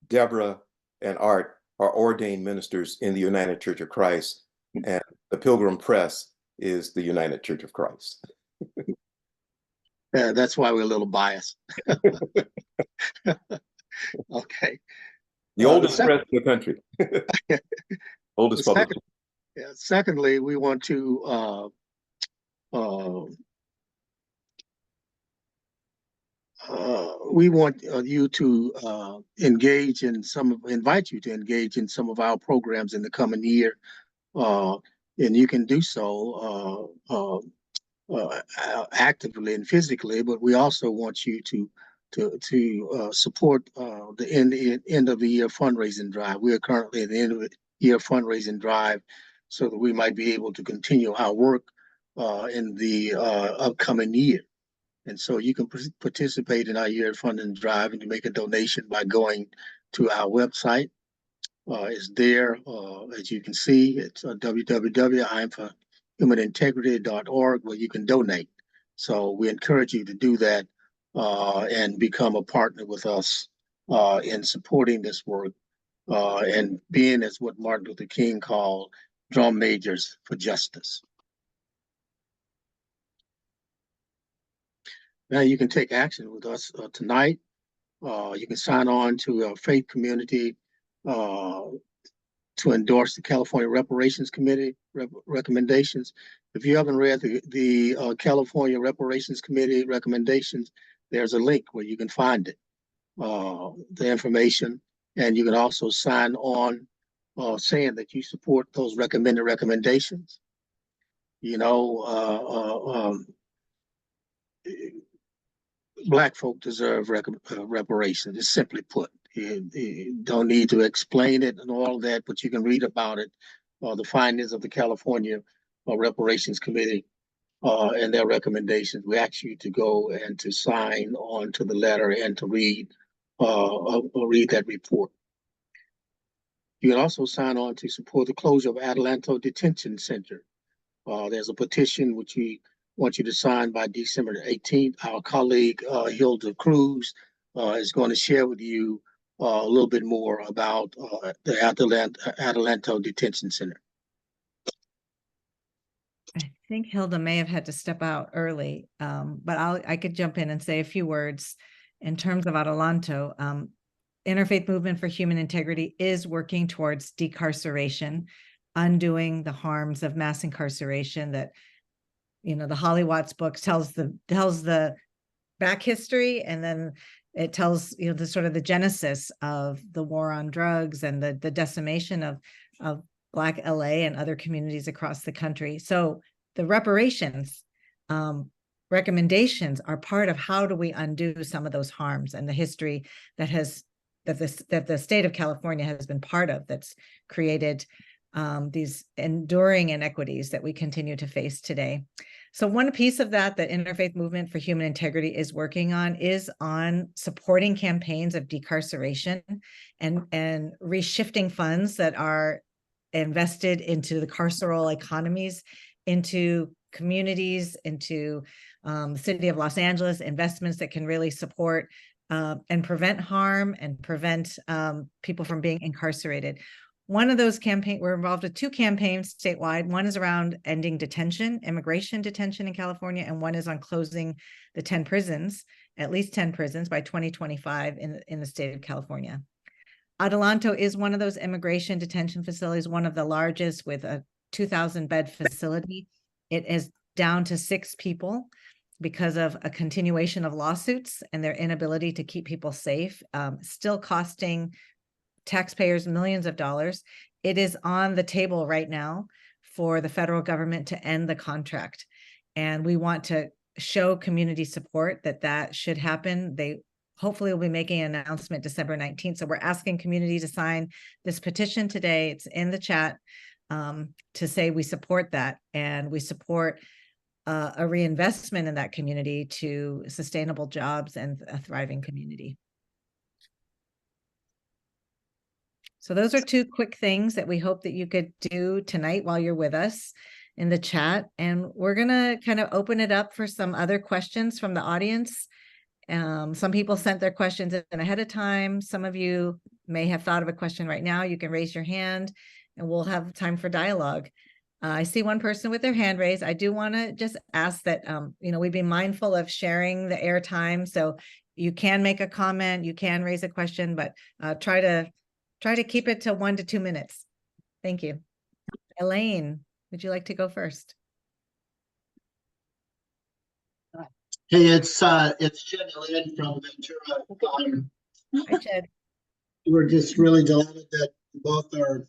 S5: Deborah, and Art are ordained ministers in the United Church of Christ, and the Pilgrim Press is the United Church of Christ.
S1: That's why we're a little biased. Okay.
S5: The oldest press in the country. Oldest publication.
S1: Secondly, we want to you to invite you to engage in some of our programs in the coming year, and you can do so actively and physically. But we also want you to support the end of the year fundraising drive. We are currently at the end of the year fundraising drive, so that we might be able to continue our work in the upcoming year. And so you can participate in our year funding drive, and you make a donation by going to our website. It's there, as you can see. It's www.imforhumanintegrity.org, where you can donate. So we encourage you to do that and become a partner with us in supporting this work and being, as what Martin Luther King called, drum majors for justice. Now you can take action with us tonight. You can sign on to a faith community to endorse the California Reparations Committee recommendations. If you haven't read the California Reparations Committee recommendations, there's a link where you can find it, the information, and you can also sign on saying that you support those recommended recommendations. You know, Black folk deserve reparations, just simply put. You don't need to explain it and all that, but you can read about it, the findings of the California Reparations Committee and their recommendations. We ask you to go and to sign on to the letter and to read that report. You can also sign on to support the closure of Adelanto Detention Center. There's a petition which we want you to sign by December 18th. Our colleague Hilda Cruz is going to share with you a little bit more about the Adelanto Detention Center.
S2: I think Hilda may have had to step out early, but I could jump in and say a few words in terms of Adelanto. Interfaith Movement for Human Integrity is working towards decarceration, undoing the harms of mass incarceration that, you know, the Holly Watts book tells the back history, and then it tells, you know, the sort of the genesis of the war on drugs and the decimation of Black LA and other communities across the country. So the reparations recommendations are part of how do we undo some of those harms and the history that the state of California has been part of, that's created these enduring inequities that we continue to face today. So one piece of that Interfaith Movement for Human Integrity is working on is on supporting campaigns of decarceration and reshifting funds that are invested into the carceral economies, into communities, into the city of Los Angeles, investments that can really support and prevent harm and prevent people from being incarcerated. One of those campaigns, we're involved with two campaigns statewide. One is around ending detention, immigration detention in California, and one is on closing the 10 prisons, at least 10 prisons by 2025 in the state of California. Adelanto is one of those immigration detention facilities, one of the largest, with a 2,000 bed facility. It is down to 6 people because of a continuation of lawsuits and their inability to keep people safe, still costing taxpayers millions of dollars. It is on the table right now for the federal government to end the contract. And we want to show community support that should happen. They hopefully will be making an announcement December 19th. So we're asking community to sign this petition today. It's in the chat to say we support that, and we support a reinvestment in that community to sustainable jobs and a thriving community. So those are 2 quick things that we hope that you could do tonight while you're with us in the chat. And we're going to kind of open it up for some other questions from the audience. Some people sent their questions in ahead of time. Some of you may have thought of a question right now. You can raise your hand and we'll have time for dialogue. I see one person with their hand raised. I do want to just ask that, you know, we be mindful of sharing the airtime. So you can make a comment, you can raise a question, but try to keep it to 1 to 2 minutes. Thank you. Elaine, would you like to go first?
S6: Hey, it's Jed Elliott from Ventura.
S2: Hi, Jed.
S6: We're just really delighted that both are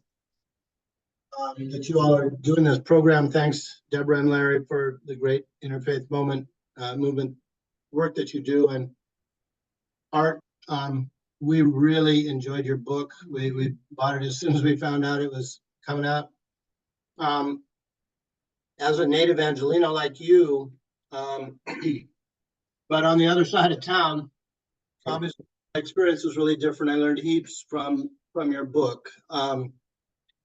S6: that you all are doing this program. Thanks, Deborah and Larry, for the great interfaith movement work that you do. And Art, we really enjoyed your book. We bought it as soon as we found out it was coming out. As a native Angelino like you, but on the other side of town, obviously my experience was really different. I learned heaps from your book.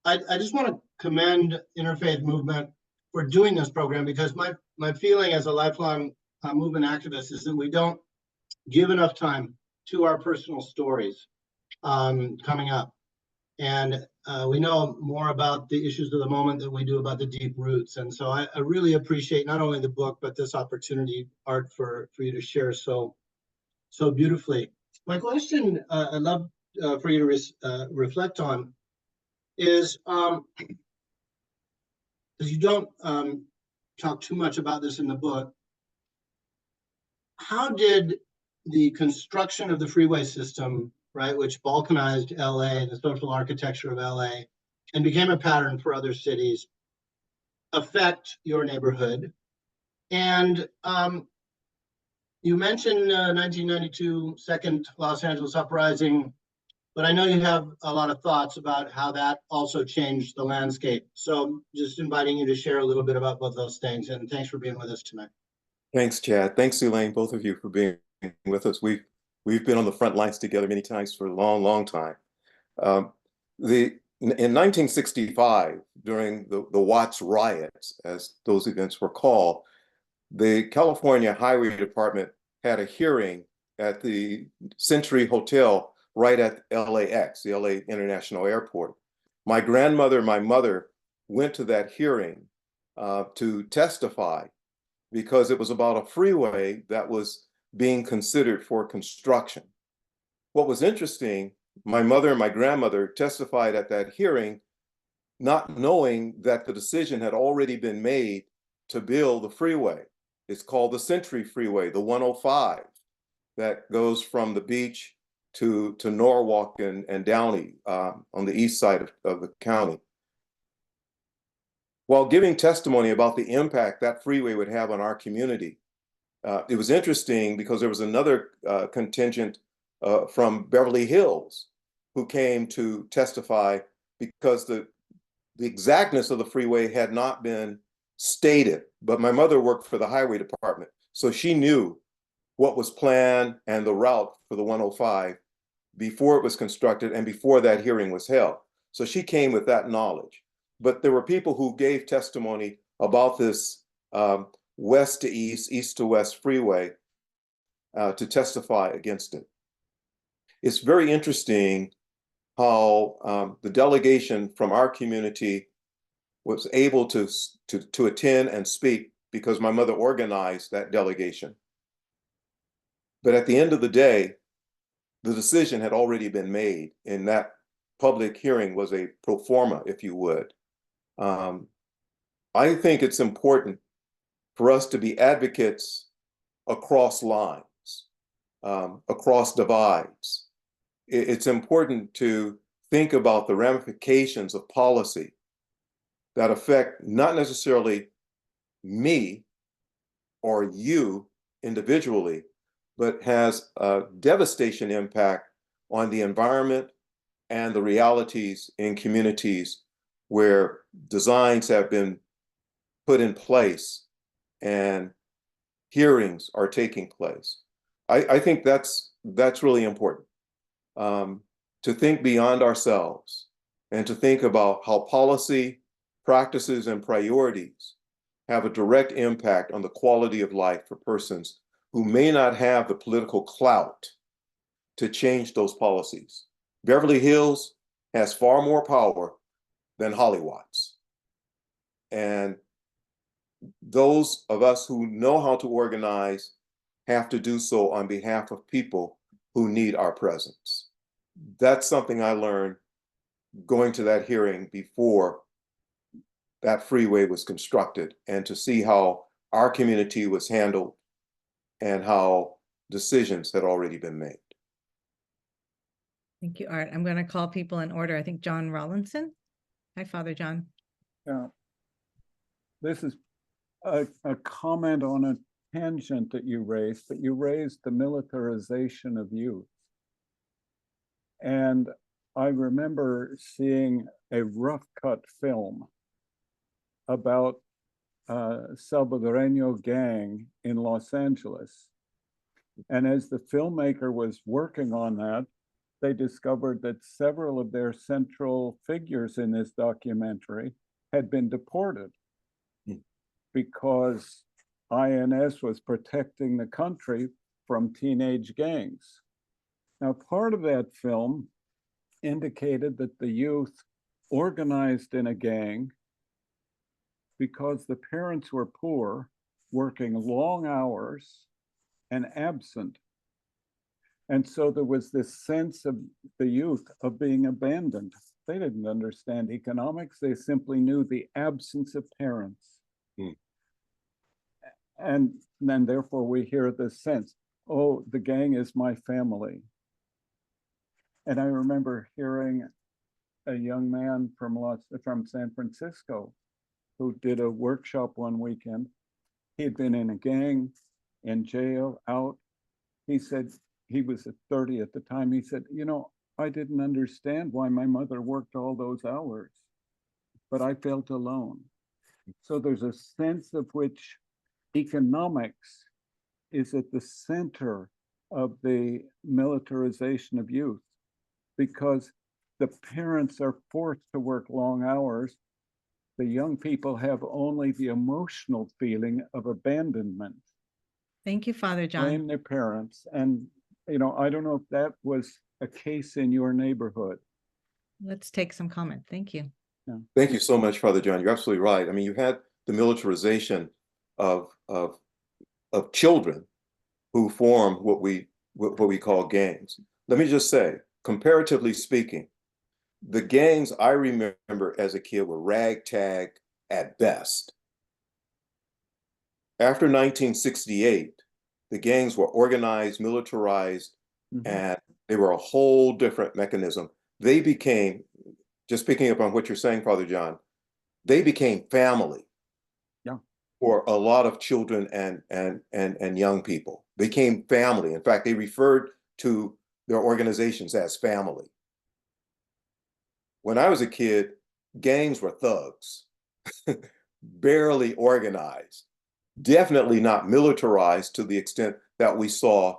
S6: I just want to commend Interfaith Movement for doing this program, because my feeling as a lifelong movement activist is that we don't give enough time to our personal stories coming up. And we know more about the issues of the moment than we do about the deep roots. And so I really appreciate not only the book, but this opportunity, Art, for you to share so beautifully. My question I'd love for you to reflect on is, because you don't talk too much about this in the book, how did the construction of the freeway system, right, which balkanized LA, the social architecture of LA, and became a pattern for other cities, affect your neighborhood? And you mentioned 1992 second Los Angeles uprising. but I know you have a lot of thoughts about how that also changed the landscape. So just inviting you to share a little bit about both those things, and thanks for being with us tonight.
S5: Thanks, Chad. Thanks, Elaine, both of you for being with us. We've been on the front lines together many times for a long, long time. In 1965, during the Watts riots, as those events were called, the California Highway Department had a hearing at the Century Hotel right at LAX, the LA International Airport. My grandmother and my mother went to that hearing to testify because it was about a freeway that was being considered for construction. What was interesting, my mother and my grandmother testified at that hearing, not knowing that the decision had already been made to build the freeway. It's called the Century Freeway, the 105, that goes from the beach to Norwalk and Downey on the east side of the county. While giving testimony about the impact that freeway would have on our community, it was interesting because there was another contingent from Beverly Hills who came to testify because the exactness of the freeway had not been stated, but my mother worked for the highway department, so she knew what was planned and the route for the 105 before it was constructed and before that hearing was held. So she came with that knowledge. But there were people who gave testimony about this west to east, east to west freeway to testify against it. It's very interesting how the delegation from our community was able to attend and speak because my mother organized that delegation. But at the end of the day, the decision had already been made, and that public hearing was a pro forma, if you would. I think it's important for us to be advocates across lines, across divides. It's important to think about the ramifications of policy that affect not necessarily me or you individually, but has a devastation impact on the environment and the realities in communities where designs have been put in place and hearings are taking place. I think that's really important, to think beyond ourselves and to think about how policy, practices, and priorities have a direct impact on the quality of life for persons who may not have the political clout to change those policies. Beverly Hills has far more power than Hollywatts. And those of us who know how to organize have to do so on behalf of people who need our presence. That's something I learned going to that hearing before that freeway was constructed, and to see how our community was handled and how decisions had already been made.
S2: Thank you, Art. I'm going to call people in order. I think John Rollinson. Hi, Father John.
S7: Yeah. This is a comment on a tangent that you raised, but you raised the militarization of youth. And I remember seeing a rough cut film about Salvadoreño gang in Los Angeles. And as the filmmaker was working on that, they discovered that several of their central figures in this documentary had been deported because INS was protecting the country from teenage gangs. Now, part of that film indicated that the youth organized in a gang because the parents were poor, working long hours, and absent. And so there was this sense of the youth of being abandoned. They didn't understand economics. They simply knew the absence of parents. And then therefore we hear this sense, oh, the gang is my family. And I remember hearing a young man from San Francisco who did a workshop one weekend. He had been in a gang, in jail, out. He said, he was at 30 at the time. He said, you know, I didn't understand why my mother worked all those hours, but I felt alone. So there's a sense of which economics is at the center of the militarization of youth, because the parents are forced to work long hours. The young people have only the emotional feeling of abandonment,
S2: Thank you, Father John.
S7: blame their parents. And, you know, I don't know if that was a case in your neighborhood.
S2: Let's take some comment. Thank you.
S5: Thank you so much, Father John. You're absolutely right. I mean, you had the militarization of children who form what we call gangs. Let me just say, comparatively speaking, the gangs I remember as a kid were ragtag at best. After 1968, the gangs were organized, militarized, and they were a whole different mechanism. They became, just picking up on what you're saying, Father John, they became family.
S7: Yeah.
S5: For a lot of children and young people. They became family. In fact, they referred to their organizations as family. When I was a kid, gangs were thugs, barely organized, definitely not militarized to the extent that we saw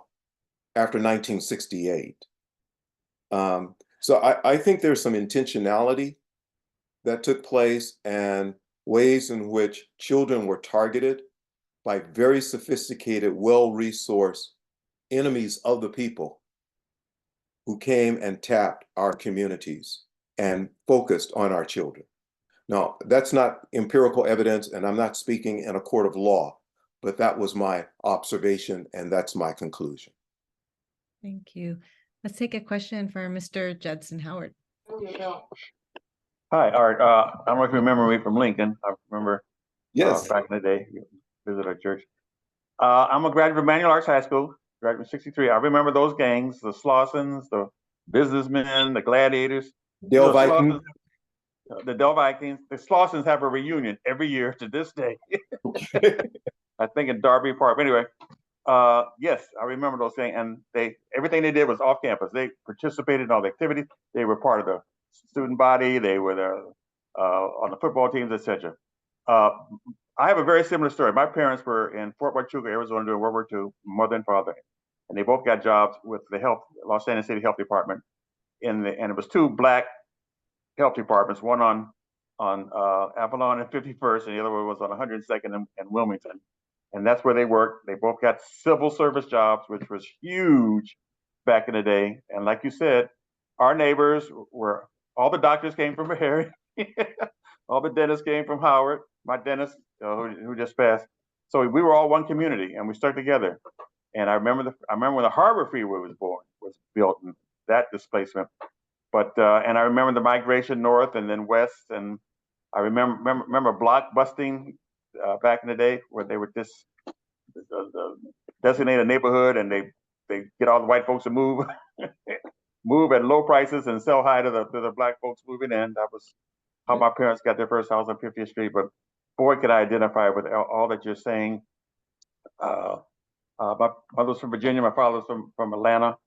S5: after 1968. So I think there's some intentionality that took place and ways in which children were targeted by very sophisticated, well-resourced enemies of the people who came and tapped our communities and focused on our children. Now, that's not empirical evidence, and I'm not speaking in a court of law, but that was my observation, and that's my conclusion.
S2: Thank you. Let's take a question for Mr. Judson Howard.
S8: Hi, Art. I don't know if you remember me from Lincoln. I remember
S5: Yes.
S8: back in the day, you visit our church. I'm a graduate of Manual Arts High School, graduate in '63. I remember those gangs, the Slossons, the businessmen, the gladiators.
S5: Dale
S8: The
S5: Viking.
S8: Slossons, the Del Vikings. The Slossons have a reunion every year to this day. I think in Darby Park. Anyway, yes, I remember those things. And everything they did was off campus. They participated in all the activities. They were part of the student body. They were there on the football teams, etc. I have a very similar story. My parents were in Fort Huachuca, Arizona, during World War II, mother and father, and they both got jobs with the Los Angeles City Health Department. And it was two black health departments, one on Avalon and 51st, and the other one was on 102nd and Wilmington. And that's where they worked. They both got civil service jobs, which was huge back in the day. And like you said, our neighbors were, all the doctors came from Harry, all the dentists came from Howard, my dentist who just passed. So we were all one community and we stuck together. And I remember when the Harbor Freeway was built, and that displacement. But and I remember the migration north and then west. And I remember block busting back in the day, where they would just designate a neighborhood and they get all the white folks to move at low prices and sell high to the black folks moving in. That was how my parents got their first house on 50th Street. But boy, could I identify with all that you're saying. My mother's from Virginia. My father's from Atlanta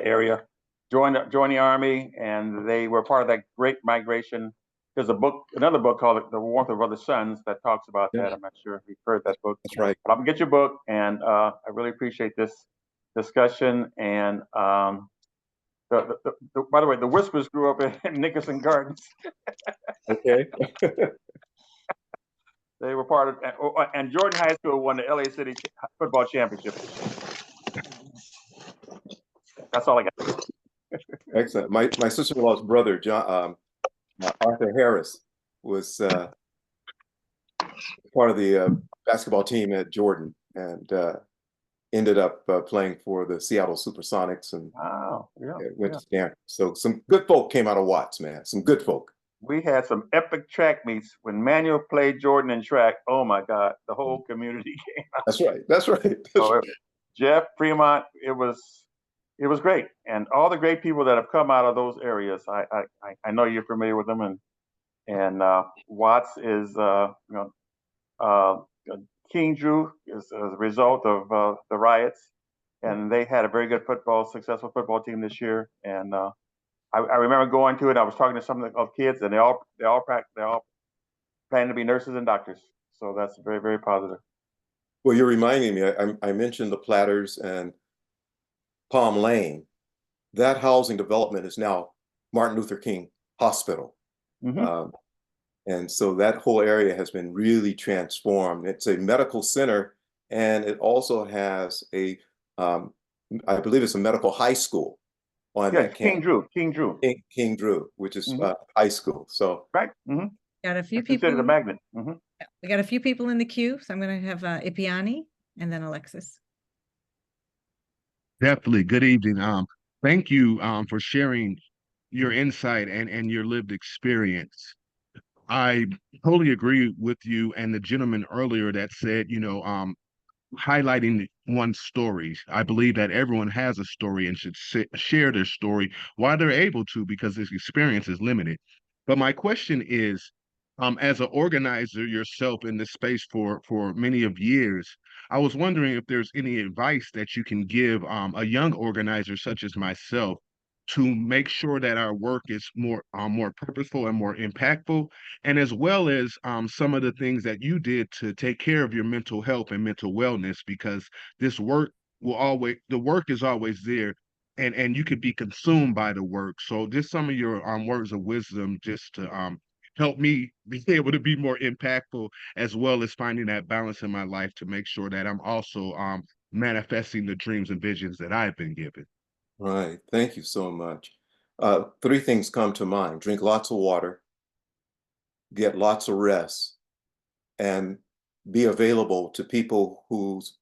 S8: area. Joined the army, and they were part of that great migration. There's another book called The Warmth of Other Suns that talks about that. I'm not sure if you've heard that book.
S5: That's right.
S8: But I'm gonna get your book, and I really appreciate this discussion. And by the way, the Whispers grew up in Nickerson Gardens.
S5: Okay.
S8: They were part of, and Jordan High School won the LA City football championship. That's all I got.
S5: Excellent. My sister-in-law's brother, John, Arthur Harris, was part of the basketball team at Jordan, and ended up playing for the Seattle Supersonics, and
S8: Wow,
S5: went to Stanford. So some good folk came out of Watts, man. Some good folk.
S8: We had some epic track meets when Manuel played Jordan in track. Oh my God, the whole community came out.
S5: That's right. That's right. That's right.
S8: Jeff, Fremont, it was great, and all the great people that have come out of those areas. I know you're familiar with them, and Watts is King Drew is a result of the riots, and they had a very good successful football team this year. And I remember going to it. I was talking to some of kids, and they all plan to be nurses and doctors. So that's very, very positive.
S5: Well, you're reminding me, I mentioned the Platters and Palm Lane. That housing development is now Martin Luther King Hospital.
S8: Mhm.
S5: And so that whole area has been really transformed. It's a medical center, and it also has I believe it's a medical high school on
S8: Yes,
S5: that campus.
S8: King Drew.
S5: King Drew, which is
S8: Mhm.
S5: high school. So
S8: Right. Mm-hmm.
S2: Got a few
S8: Considered a
S2: people.
S8: magnet. Mm-hmm.
S2: We got a few people in the queue, so I'm going to have Ipiani and then Alexis.
S9: Definitely. Good evening. Thank you for sharing your insight and your lived experience. I totally agree with you and the gentleman earlier that said, highlighting one's stories. I believe that everyone has a story and should share their story while they're able to, because this experience is limited. But my question is, as an organizer yourself in this space for many of years, I was wondering if there's any advice that you can give a young organizer such as myself to make sure that our work is more purposeful and more impactful, and as well as some of the things that you did to take care of your mental health and mental wellness, because this work the work is always there, and you could be consumed by the work. So just some of your words of wisdom just to help me be able to be more impactful, as well as finding that balance in my life to make sure that I'm also manifesting the dreams and visions that I've been given.
S5: right. Thank you so much. Three things come to mind: drink lots of water, get lots of rest, and be available to people whose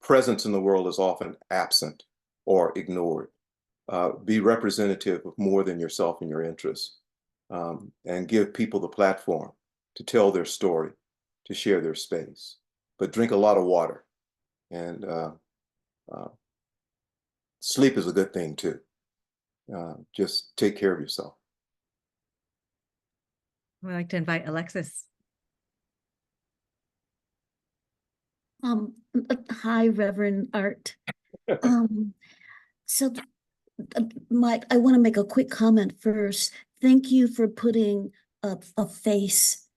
S5: presence in the world is often absent or ignored. Be representative of more than yourself and your interests, and give people the platform to tell their story, to share their space. But drink a lot of water, and sleep is a good thing too. Just take care of yourself.
S2: I'd like to invite Alexis.
S10: Hi, Reverend Art. So Mike, I want to make a quick comment first. Thank you for putting a face,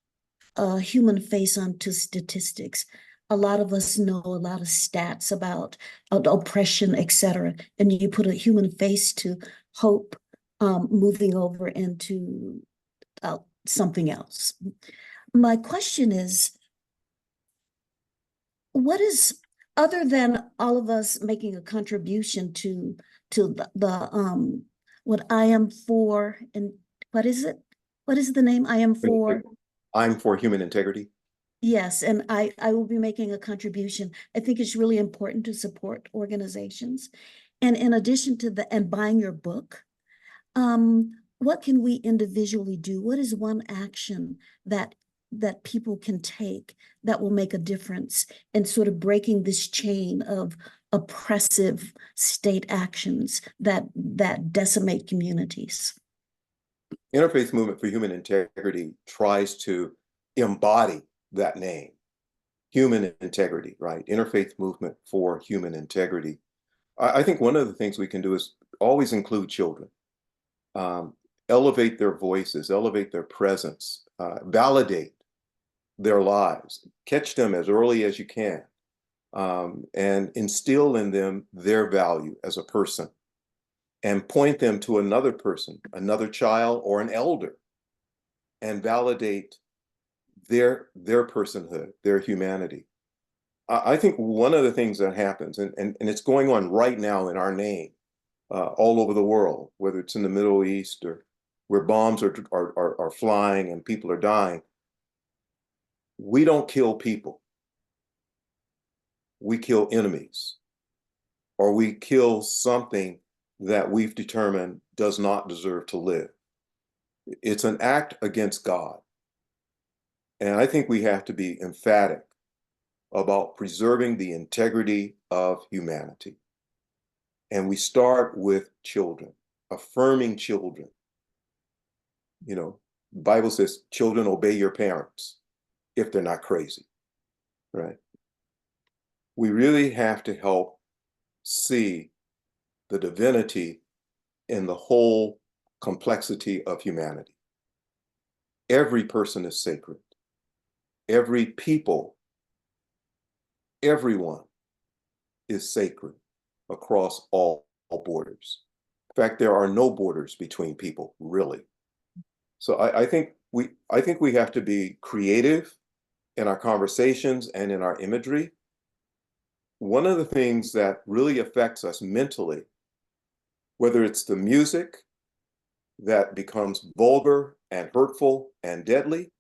S10: a human face onto statistics. A lot of us know a lot of stats about oppression, etc., and you put a human face to hope, moving over into something else. My question is, what is, other than all of us making a contribution to the what I am for, and what is it? What is the name? I am for?
S5: I'm for human integrity.
S10: Yes, and I will be making a contribution. I think it's really important to support organizations. And in addition to and buying your book, what can we individually do? What is one action that people can take that will make a difference in sort of breaking this chain of oppressive state actions that decimate communities?
S5: Interfaith Movement for Human Integrity tries to embody that name, human integrity, right? Interfaith Movement for Human Integrity. I think one of the things we can do is always include children, elevate their voices, elevate their presence, validate their lives, catch them as early as you can, and instill in them their value as a person, and point them to another person, another child or an elder, and validate their personhood, their humanity. I think one of the things that happens, and it's going on right now in our name, all over the world, whether it's in the Middle East or where bombs are flying and people are dying, we don't kill people. We kill enemies, or we kill something that we've determined does not deserve to live. It's an act against God. And I think we have to be emphatic about preserving the integrity of humanity. And we start with children, affirming children. You know, the Bible says, children, obey your parents if they're not crazy, right? We really have to help see the divinity in the whole complexity of humanity. Every person is sacred. Every people, everyone is sacred across all borders. In fact, there are no borders between people, really. So I think we have to be creative in our conversations and in our imagery. One of the things that really affects us mentally, whether it's the music that becomes vulgar and hurtful and deadly,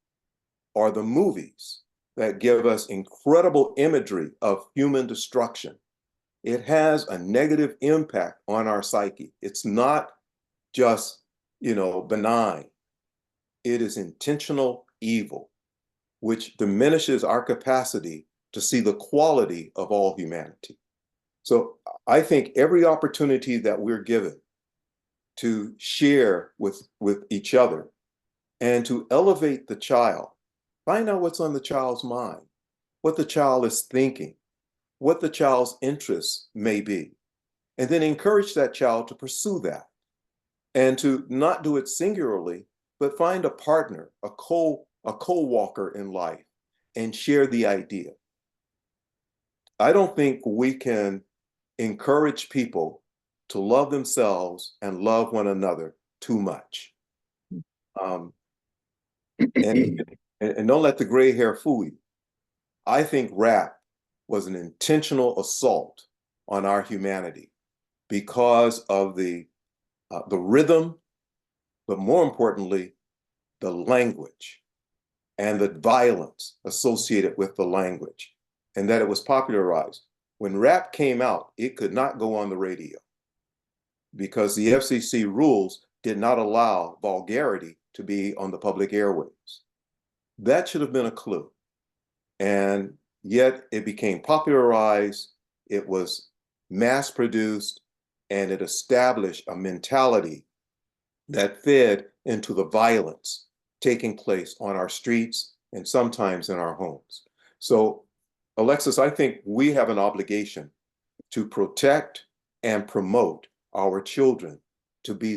S5: or the movies that give us incredible imagery of human destruction, it has a negative impact on our psyche. It's not just, benign. It is intentional evil, which diminishes our capacity to see the quality of all humanity. So I think every opportunity that we're given to share with each other and to elevate the child, find out what's on the child's mind, what the child is thinking, what the child's interests may be, and then encourage that child to pursue that and to not do it singularly, but find a partner, a co-walker in life and share the idea. I don't think we can encourage people to love themselves and love one another too much. And don't let the gray hair fool you. I think rap was an intentional assault on our humanity because of the rhythm, but more importantly, the language and the violence associated with the language, and that it was popularized. When rap came out, it could not go on the radio because the FCC rules did not allow vulgarity to be on the public airwaves. That should have been a clue. And yet it became popularized, it was mass produced, and it established a mentality that fed into the violence taking place on our streets and sometimes in our homes. So, Alexis, I think we have an obligation to protect and promote our children to be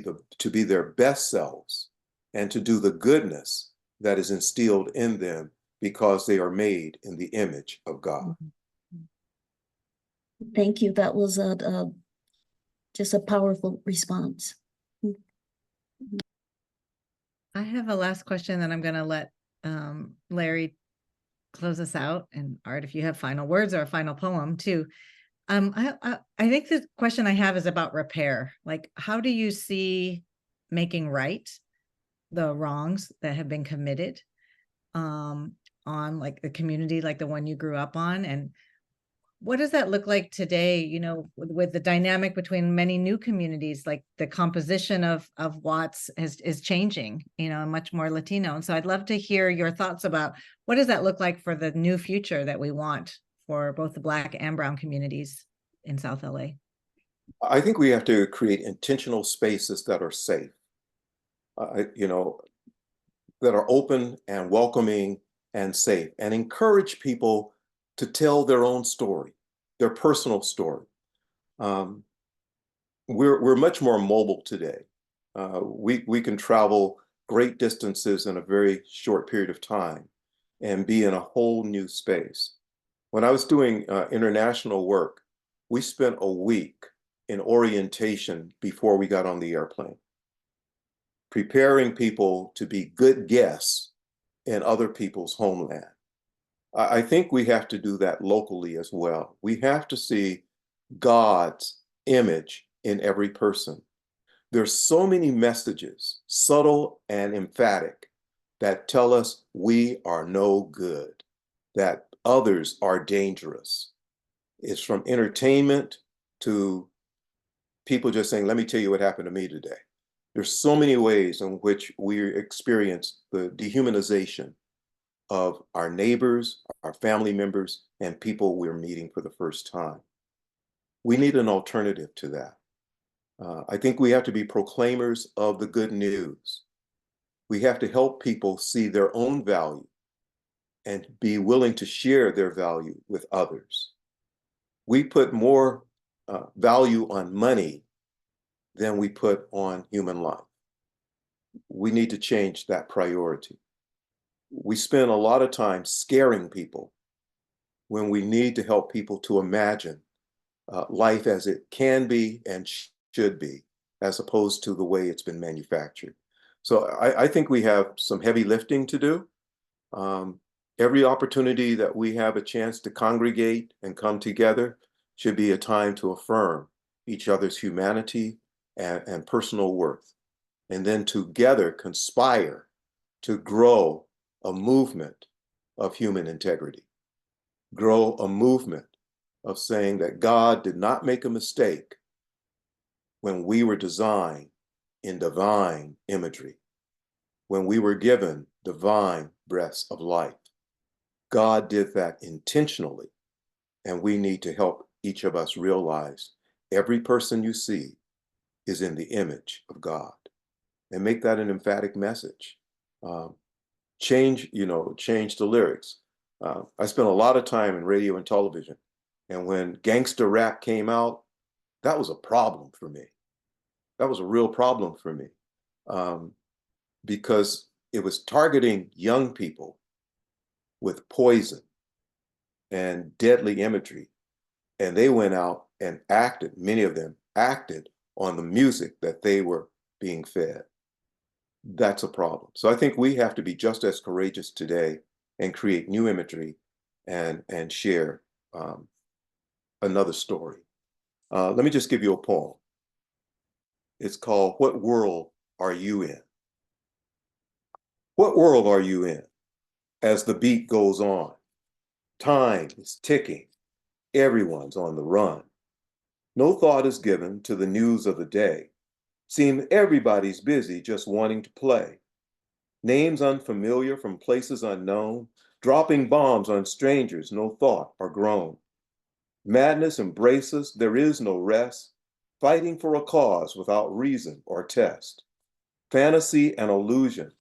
S5: their best selves and to do the goodness that is instilled in them because they are made in the image of God.
S10: Thank you. That was just a powerful response.
S2: I have a last question that I'm going to let Larry close us out. And Art, if you have final words or a final poem too. I think the question I have is about repair. Like, how do you see making right the wrongs that have been committed on like a community like the one you grew up on? And what does that look like today, with the dynamic between many new communities, like the composition of Watts is changing, much more Latino. And so I'd love to hear your thoughts about what does that look like for the new future that we want for both the Black and Brown communities in South LA.
S5: I think we have to create intentional spaces that are safe, that are open and welcoming and safe, and encourage people to tell their own story, their personal story. We're much more mobile today. We can travel great distances in a very short period of time and be in a whole new space. When I was doing international work, we spent a week in orientation before we got on the airplane, preparing people to be good guests in other people's homeland. I think we have to do that locally as well. We have to see God's image in every person. There's so many messages, subtle and emphatic, that tell us we are no good, that others are dangerous. It's from entertainment to people just saying, let me tell you what happened to me today. There's so many ways in which we experience the dehumanization of our neighbors, our family members, and people we're meeting for the first time. We need an alternative to that. I think we have to be proclaimers of the good news. We have to help people see their own value and be willing to share their value with others. We put more value on money than we put on human life. We need to change that priority. We spend a lot of time scaring people when we need to help people to imagine life as it can be and should be, as opposed to the way it's been manufactured. So I think we have some heavy lifting to do. Every opportunity that we have a chance to congregate and come together should be a time to affirm each other's humanity and personal worth, and then together conspire to grow a movement of human integrity, grow a movement of saying that God did not make a mistake when we were designed in divine imagery, when we were given divine breaths of life. God did that intentionally, and we need to help each of us realize every person you see is in the image of God, and make that an emphatic message. Change the lyrics. I spent a lot of time in radio and television, and when gangster rap came out, that was a problem for me. That was a real problem for me, because it was targeting young people with poison and deadly imagery. And they went out and acted, many of them acted on the music that they were being fed. That's a problem. So I think we have to be just as courageous today and create new imagery and share another story. Let me just give you a poem. It's called, What World Are You In? What world are you in? As the beat goes on, time is ticking. Everyone's on the run. No thought is given to the news of the day. Seems everybody's busy just wanting to play. Names unfamiliar from places unknown, dropping bombs on strangers, no thought or groan. Madness embraces, there is no rest, fighting for a cause without reason or test. Fantasy and illusion,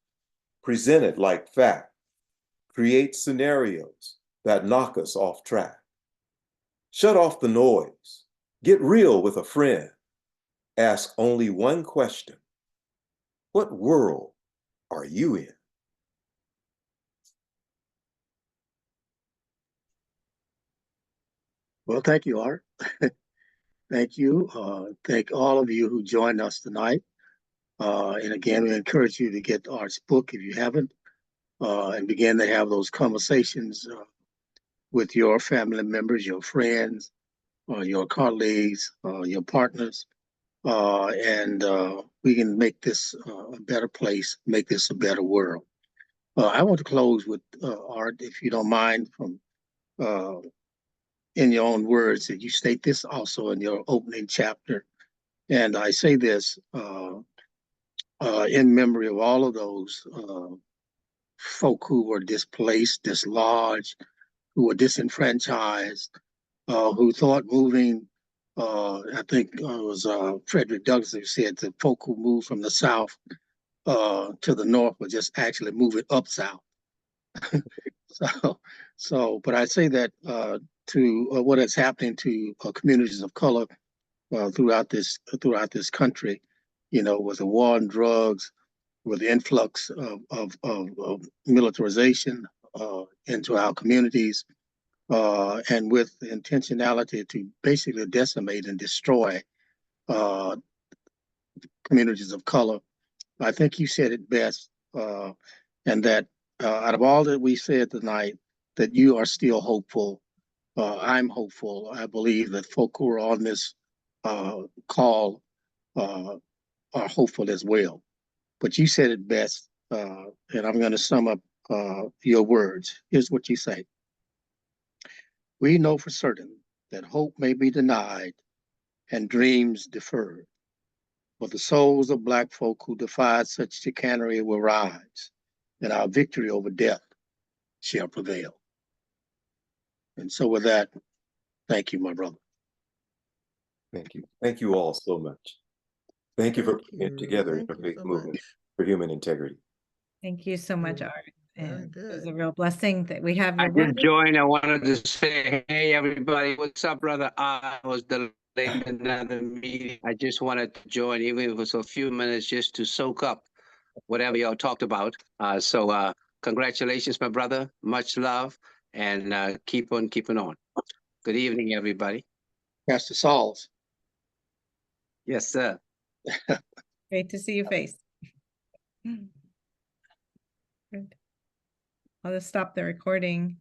S5: presented like fact, create scenarios that knock us off track. Shut off the noise, get real with a friend. Ask only one question. What world are you in?
S1: Well, thank you, Art. Thank you. Thank all of you who joined us tonight. And again, we encourage you to get Art's book if you haven't, and begin to have those conversations with your family members, your friends, your colleagues, your partners, and we can make this a better place, make this a better world. I want to close with Art, if you don't mind, from in your own words, that you state this also in your opening chapter. And I say this in memory of all of those folk who were displaced, dislodged, who were disenfranchised, who thought moving, I think it was Frederick Douglass who said the folk who moved from the South to the North were just actually moving up South. But I say that to what is happening to communities of color throughout this country, with the war on drugs, with the influx of militarization into our communities, and with the intentionality to basically decimate and destroy communities of color. I think you said it best, and that out of all that we said tonight, that you are still hopeful. I'm hopeful. I believe that folk who are on this call are hopeful as well. But you said it best, and I'm going to sum up your words. Here's what you say. We know for certain that hope may be denied and dreams deferred, but the souls of Black folk who defied such chicanery will rise, and our victory over death shall prevail. And so with that, thank you, my brother.
S5: Thank you. Thank you all so much. Thank you for putting it together, Interfaith Movement for Human Integrity.
S2: Thank you so much, Art.
S1: Very
S2: And it's
S1: good.
S2: a real blessing that we have
S11: I
S2: your
S11: just joined. I wanted to say, hey, everybody, what's up, brother? I was delighted late in another meeting. I just wanted to join, even if it was a few minutes, just to soak up whatever y'all talked about. So congratulations, my brother. Much love, and keep on keeping on. Good evening, everybody.
S1: Pastor Sauls.
S11: Yes, sir.
S2: Great to see your face. Good. I'll just stop the recording.